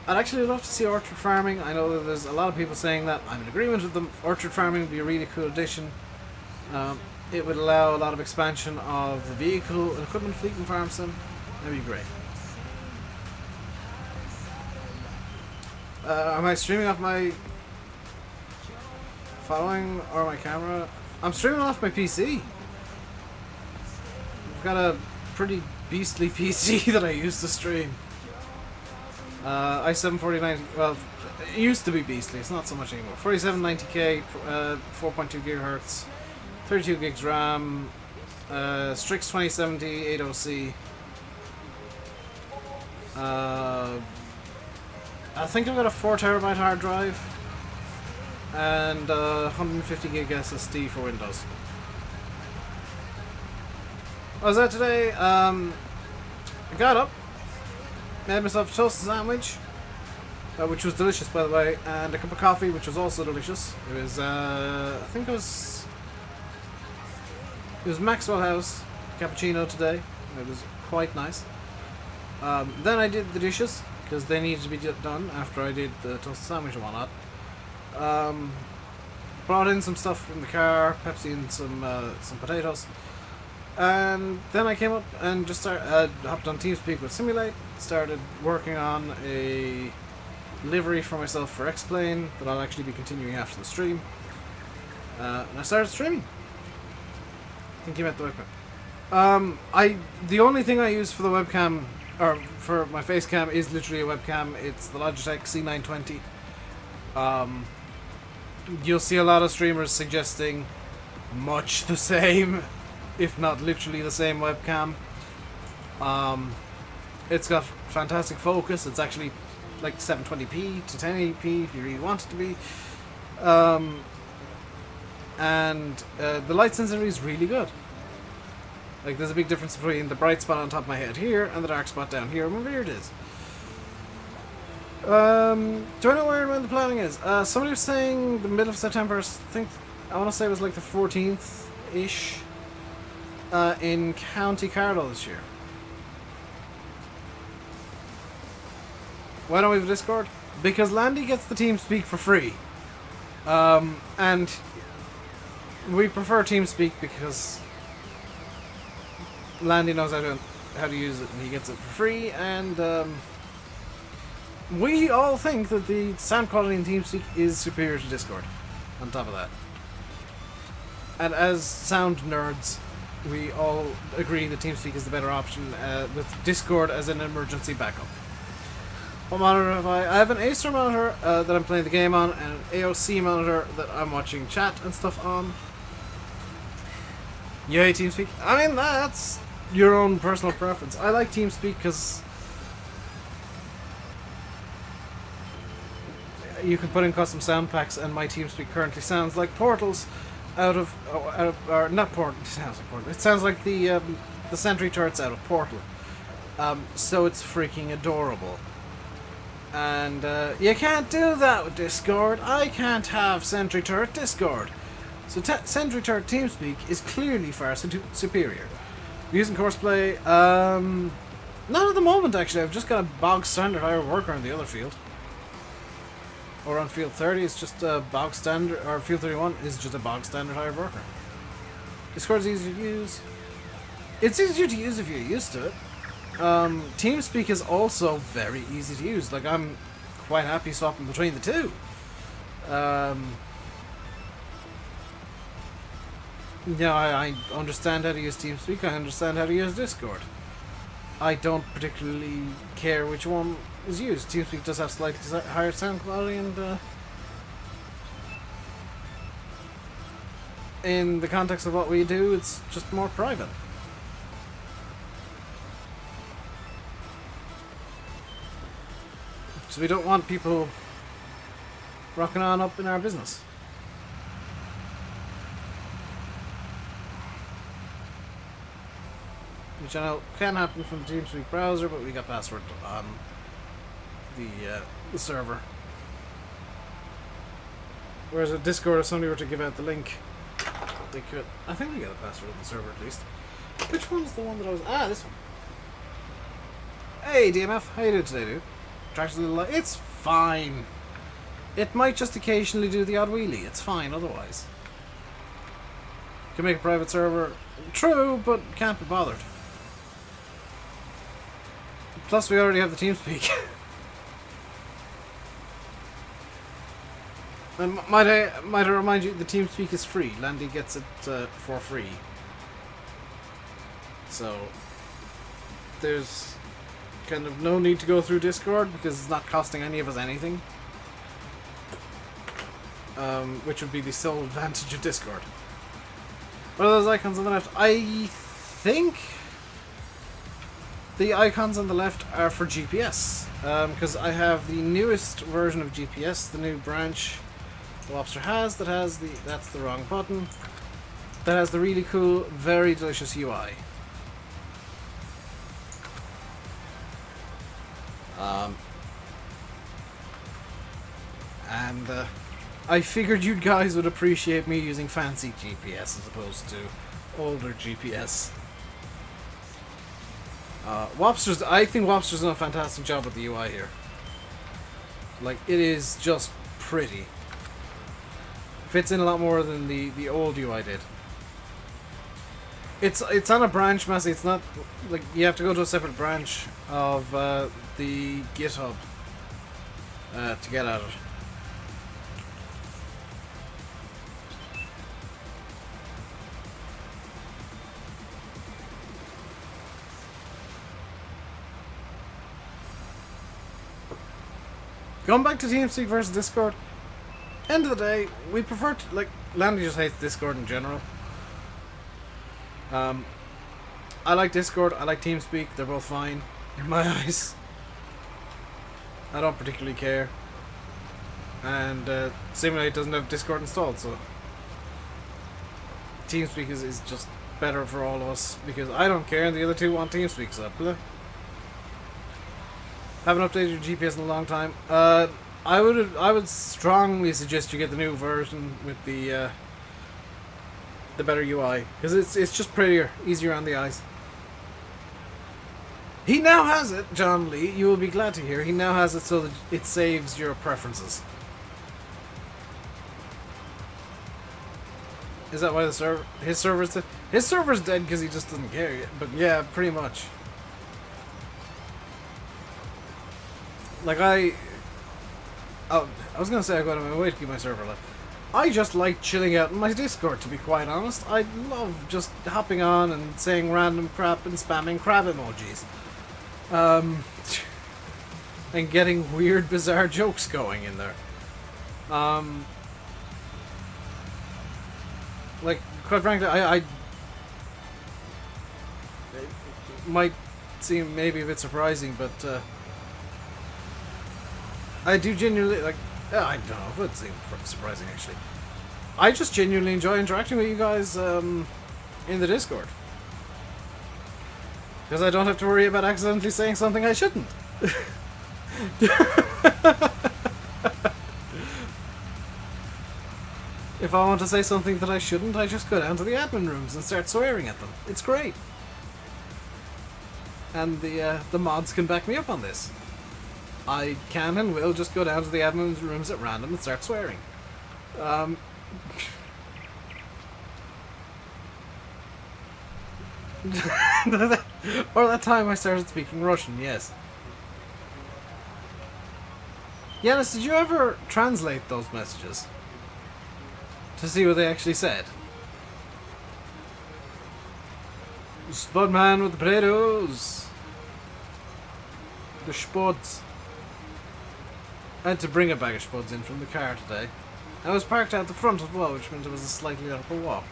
actually love to see orchard farming. I know that there's a lot of people saying that. I'm in agreement with them. Orchard farming would be a really cool addition. It would allow a lot of expansion of the vehicle and equipment fleet in Farm Sim. That'd be great. Am I streaming off my following or my camera? I'm streaming off my PC. I've got a pretty beastly PC that I use to stream. i7 4090, well, it used to be beastly, it's not so much anymore. 4790K, 4.2 GHz, 32 gigs RAM, Strix 2070, 80C. I think I've got a 4TB hard drive and 150 gig SSD for Windows. What was that today? I got up, made myself a toasted sandwich, which was delicious, by the way, and a cup of coffee, which was also delicious. It was, I think it was Maxwell House cappuccino today. It was quite nice. Then I did the dishes, because they needed to be done after I did the toasted sandwich and whatnot. Brought in some stuff from the car, Pepsi and some potatoes. And then I came up and just hopped on TeamSpeak with Simulate, started working on a livery for myself for X-Plane that I'll actually be continuing after the stream. And I started streaming. I think you meant the webcam. The only thing I use for the webcam, or for my face cam, is literally a webcam. It's the Logitech C920. You'll see a lot of streamers suggesting much the same, if not literally the same webcam. It's got fantastic focus. It's actually like 720p to 1080p if you really want it to be. And the light sensitivity is really good. Like, there's a big difference between the bright spot on top of my head here and the dark spot down here, and here it is. Do I know when the planning is? Somebody was saying the middle of September. I want to say it was like the 14th-ish in County Carlow this year. Why don't we have a Discord? Because Landy gets the TeamSpeak for free. And we prefer TeamSpeak because Landy knows how to use it and he gets it for free, and we all think that the sound quality in TeamSpeak is superior to Discord. On top of that. And as sound nerds, we all agree that TeamSpeak is the better option with Discord as an emergency backup. What monitor have I? I have an Acer monitor that I'm playing the game on, and an AOC monitor that I'm watching chat and stuff on. You hate TeamSpeak? I mean, that's your own personal preference. I like TeamSpeak because you can put in custom sound packs, and my TeamSpeak currently sounds like Portals or not Portal. It sounds like Portal. It sounds like the sentry turrets out of Portal. So it's freaking adorable. And you can't do that with Discord. I can't have sentry turret Discord. So sentry turret TeamSpeak is clearly far superior. Using Courseplay, not at the moment actually. I've just got a bog standard higher worker on the other field. Or on field 30, it's just a bog standard, or field 31 is just a bog standard higher worker. Discord's easier to use. It's easier to use if you're used to it. TeamSpeak is also very easy to use. Like, I'm quite happy swapping between the two. Yeah, I understand how to use TeamSpeak. I understand how to use Discord. I don't particularly care which one is used. TeamSpeak does have slightly higher sound quality, and in the context of what we do, it's just more private. So we don't want people rocking on up in our business. Which I know can happen from the TeamSpeak browser, but we got password on the server. Whereas with Discord, if somebody were to give out the link, they could. I think we got a password on the server at least. Which one's the one that I was? Ah, this one. Hey DMF, how you doing today, dude? Tracks a little. It's fine. It might just occasionally do the odd wheelie. It's fine otherwise. You can make a private server. True, but can't be bothered. Plus, we already have the TeamSpeak. And might I remind you, the TeamSpeak is free. Landy gets it for free. So there's kind of no need to go through Discord because it's not costing any of us anything. Which would be the sole advantage of Discord. What are those icons on the left? I think the icons on the left are for GPS. Because I have the newest version of GPS, the new branch the Lobster has, that's the wrong button. That has the really cool, very delicious UI. And I figured you guys would appreciate me using fancy GPS as opposed to older GPS. I think Wobster's done a fantastic job with the UI here. Like, it is just pretty. Fits in a lot more than the old UI did. It's on a branch, Massey. It's not like you have to go to a separate branch of the GitHub to get at it. Going back to TeamSpeak versus Discord, end of the day, we prefer to, like, Landy just hates Discord in general. I like Discord, I like TeamSpeak, they're both fine, in my eyes. I don't particularly care. And Simulate doesn't have Discord installed, so TeamSpeak is just better for all of us, because I don't care and the other two want TeamSpeak, so haven't updated your GPS in a long time. I would strongly suggest you get the new version with the better UI, because it's just prettier, easier on the eyes. He now has it, John Lee. You will be glad to hear he now has it so that it saves your preferences. Is that why his server's dead because he just doesn't care yet? But yeah, pretty much. Like oh, I was gonna say I go out of my way to keep my server alive. I just like chilling out in my Discord, to be quite honest. I love just hopping on and saying random crap and spamming crab emojis. And getting weird, bizarre jokes going in there. Like, quite frankly, I it might seem maybe a bit surprising, but I do genuinely, like, I don't know if it seems surprising, actually. I just genuinely enjoy interacting with you guys in the Discord. Because I don't have to worry about accidentally saying something I shouldn't. If I want to say something that I shouldn't, I just go down to the admin rooms and start swearing at them. It's great. And the mods can back me up on this. I can and will just go down to the admin rooms at random and start swearing. Or that time I started speaking Russian, yes. Yanis, did you ever translate those messages? To see what they actually said? Spudman with the potatoes. The spuds. I had to bring a bag of spuds in from the car today. I was parked out the front as well, which meant it was a slightly upper walk.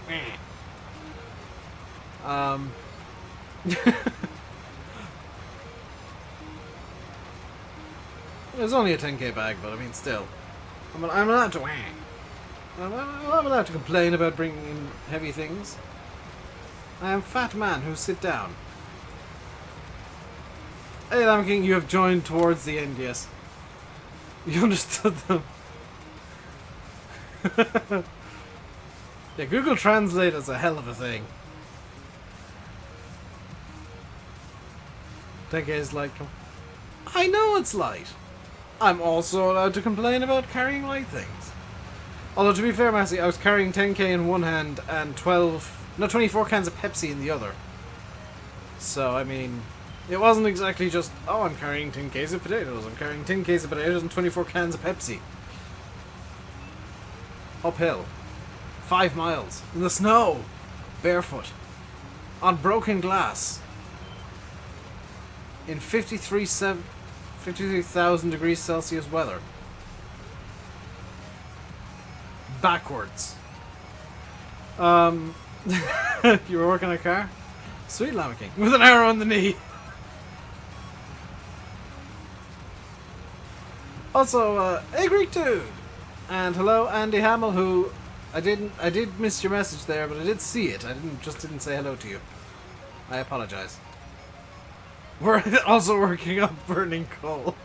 It was only a 10k bag, but I mean, still. I'm allowed to... I'm allowed to complain about bringing in heavy things. I am fat man who sit down. Hey, Lamb King, you have joined towards the end, yes. You understood them. Yeah, Google Translate is a hell of a thing. 10k is light. I know it's light. I'm also allowed to complain about carrying light things. Although, to be fair, Massey, I was carrying 10k in one hand and 24 cans of Pepsi in the other. So, I mean, it wasn't exactly just, oh, I'm carrying 10 k's of potatoes. I'm carrying 10 k's of potatoes and 24 cans of Pepsi. Uphill. 5 miles. In the snow. Barefoot. On broken glass. In 53,000 degrees Celsius weather. Backwards. You were working on a car? Sweet Llama King. With an arrow on the knee. Also, hey Greek Dude! And hello Andy Hamill, who I did miss your message there, but I did see it. I didn't say hello to you. I apologize. We're also working on burning coal.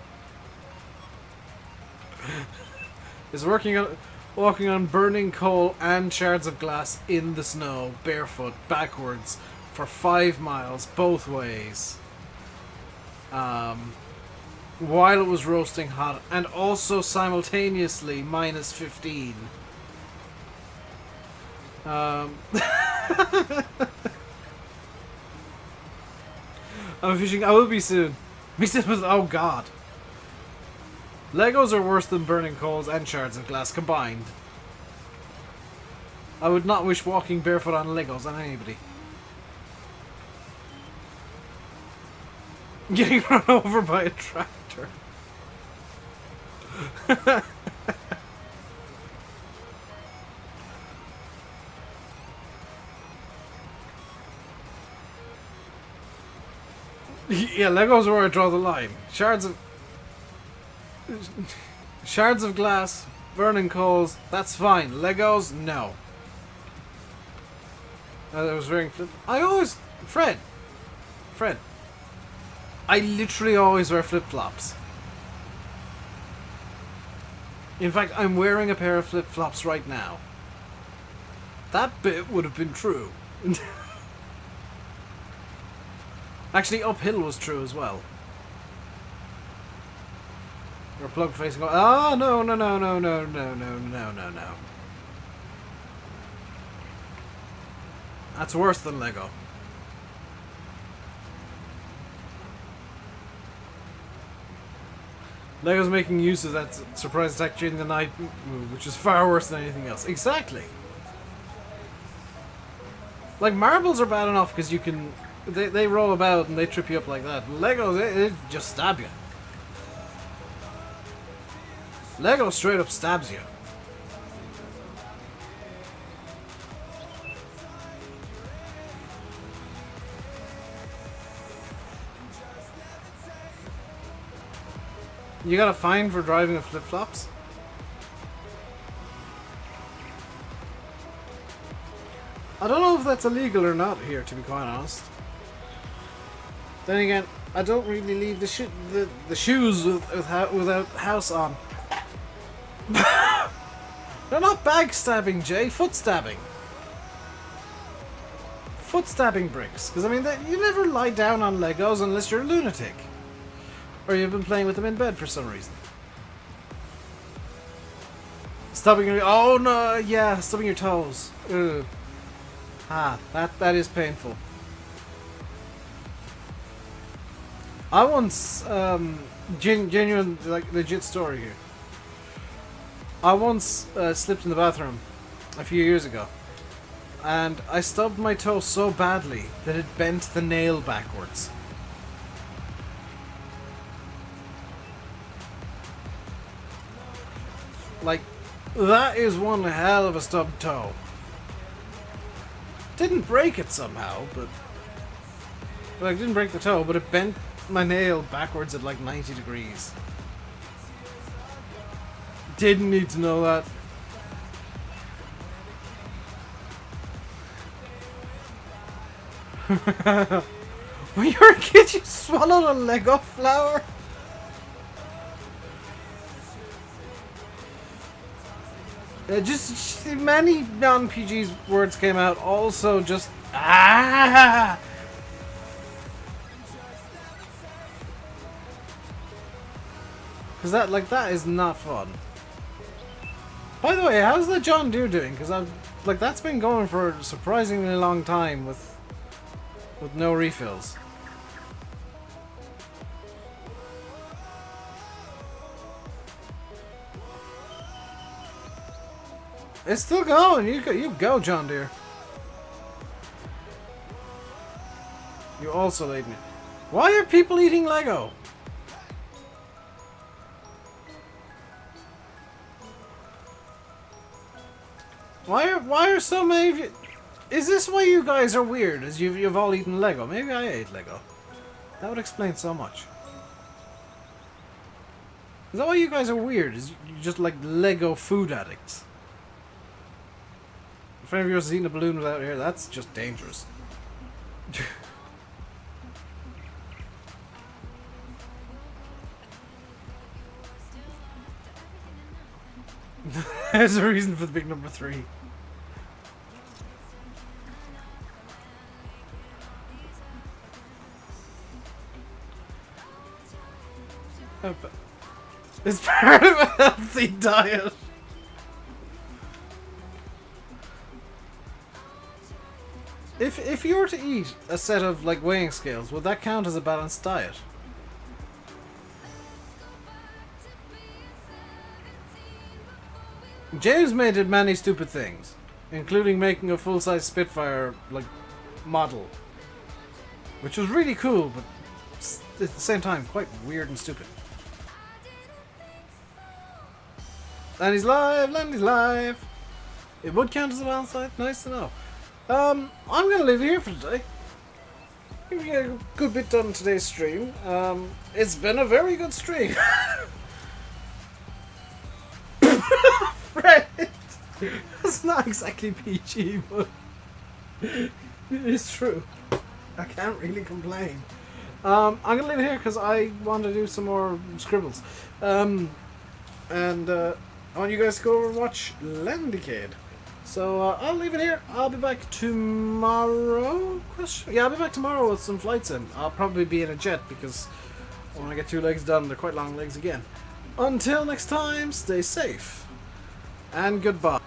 Is walking on burning coal and shards of glass in the snow, barefoot, backwards, for 5 miles, both ways. While it was roasting hot, and also simultaneously minus 15. I'm fishing. I will be soon. Mix it with. Oh god. Legos are worse than burning coals and shards of glass combined. I would not wish walking barefoot on Legos on anybody. Getting run over by a tractor. Yeah, Legos are where I draw the line. Shards of glass, burning coals, that's fine. Legos, no. I was wearing Fred. I literally always wear flip-flops. In fact, I'm wearing a pair of flip-flops right now. That bit would have been true. Actually, uphill was true as well. Your plug facing. Oh, no. That's worse than Lego. Lego's making use of that surprise attack during the night move, which is far worse than anything else. Exactly. Like, marbles are bad enough because you can... They roll about and they trip you up like that. Lego, they just stab you. Lego straight up stabs you. You got a fine for driving with flip-flops? I don't know if that's illegal or not here, to be quite honest. Then again, I don't really leave the shoes without house on. They're not bag stabbing, Jay. Foot stabbing. Foot stabbing bricks. Because, I mean, you never lie down on Legos unless you're a lunatic. Or you've been playing with them in bed for some reason. Stubbing your... Oh, no, yeah, stubbing your toes. Ugh. Ah, that is painful. I once, genuine, like, legit story here. I once slipped in the bathroom a few years ago. And I stubbed my toe so badly that it bent the nail backwards. Like, that is one hell of a stubbed toe. Didn't break it somehow, but... Well, I didn't break the toe, but it bent my nail backwards at like 90 degrees. Didn't need to know that. When you were a kid, you swallowed a Lego flower? Just many non-PG words came out. Also, just ah. Because that is not fun. By the way, how's the John Deere doing? Because that's been going for a surprisingly long time with no refills. It's still going. You go, John Deere. You also ate me. Why are people eating Lego? Why are so many of you... Is this why you guys are weird? As you've all eaten Lego? Maybe I ate Lego. That would explain so much. Is that why you guys are weird? Is you're just like Lego food addicts? If any of yours is eating a balloon without hair, that's just dangerous. There's a reason for the big number 3. It's part of a healthy diet. If you were to eat a set of like weighing scales, would that count as a balanced diet? James May did many stupid things, including making a full-size Spitfire like model, which was really cool, but at the same time quite weird and stupid. And he's live, Landy's live. It would count as a balanced diet. Nice to know. I'm gonna leave it here for today. We've got a good bit done today's stream. It's been a very good stream. Fred! That's not exactly PG, but it is true. I can't really complain. I'm gonna leave it here because I want to do some more scribbles. And I want you guys to go over and watch Landicade. So I'll leave it here. I'll be back tomorrow. Yeah, I'll be back tomorrow with some flights in. I'll probably be in a jet because I want to get 2 legs done. They're quite long legs again. Until next time, stay safe and goodbye.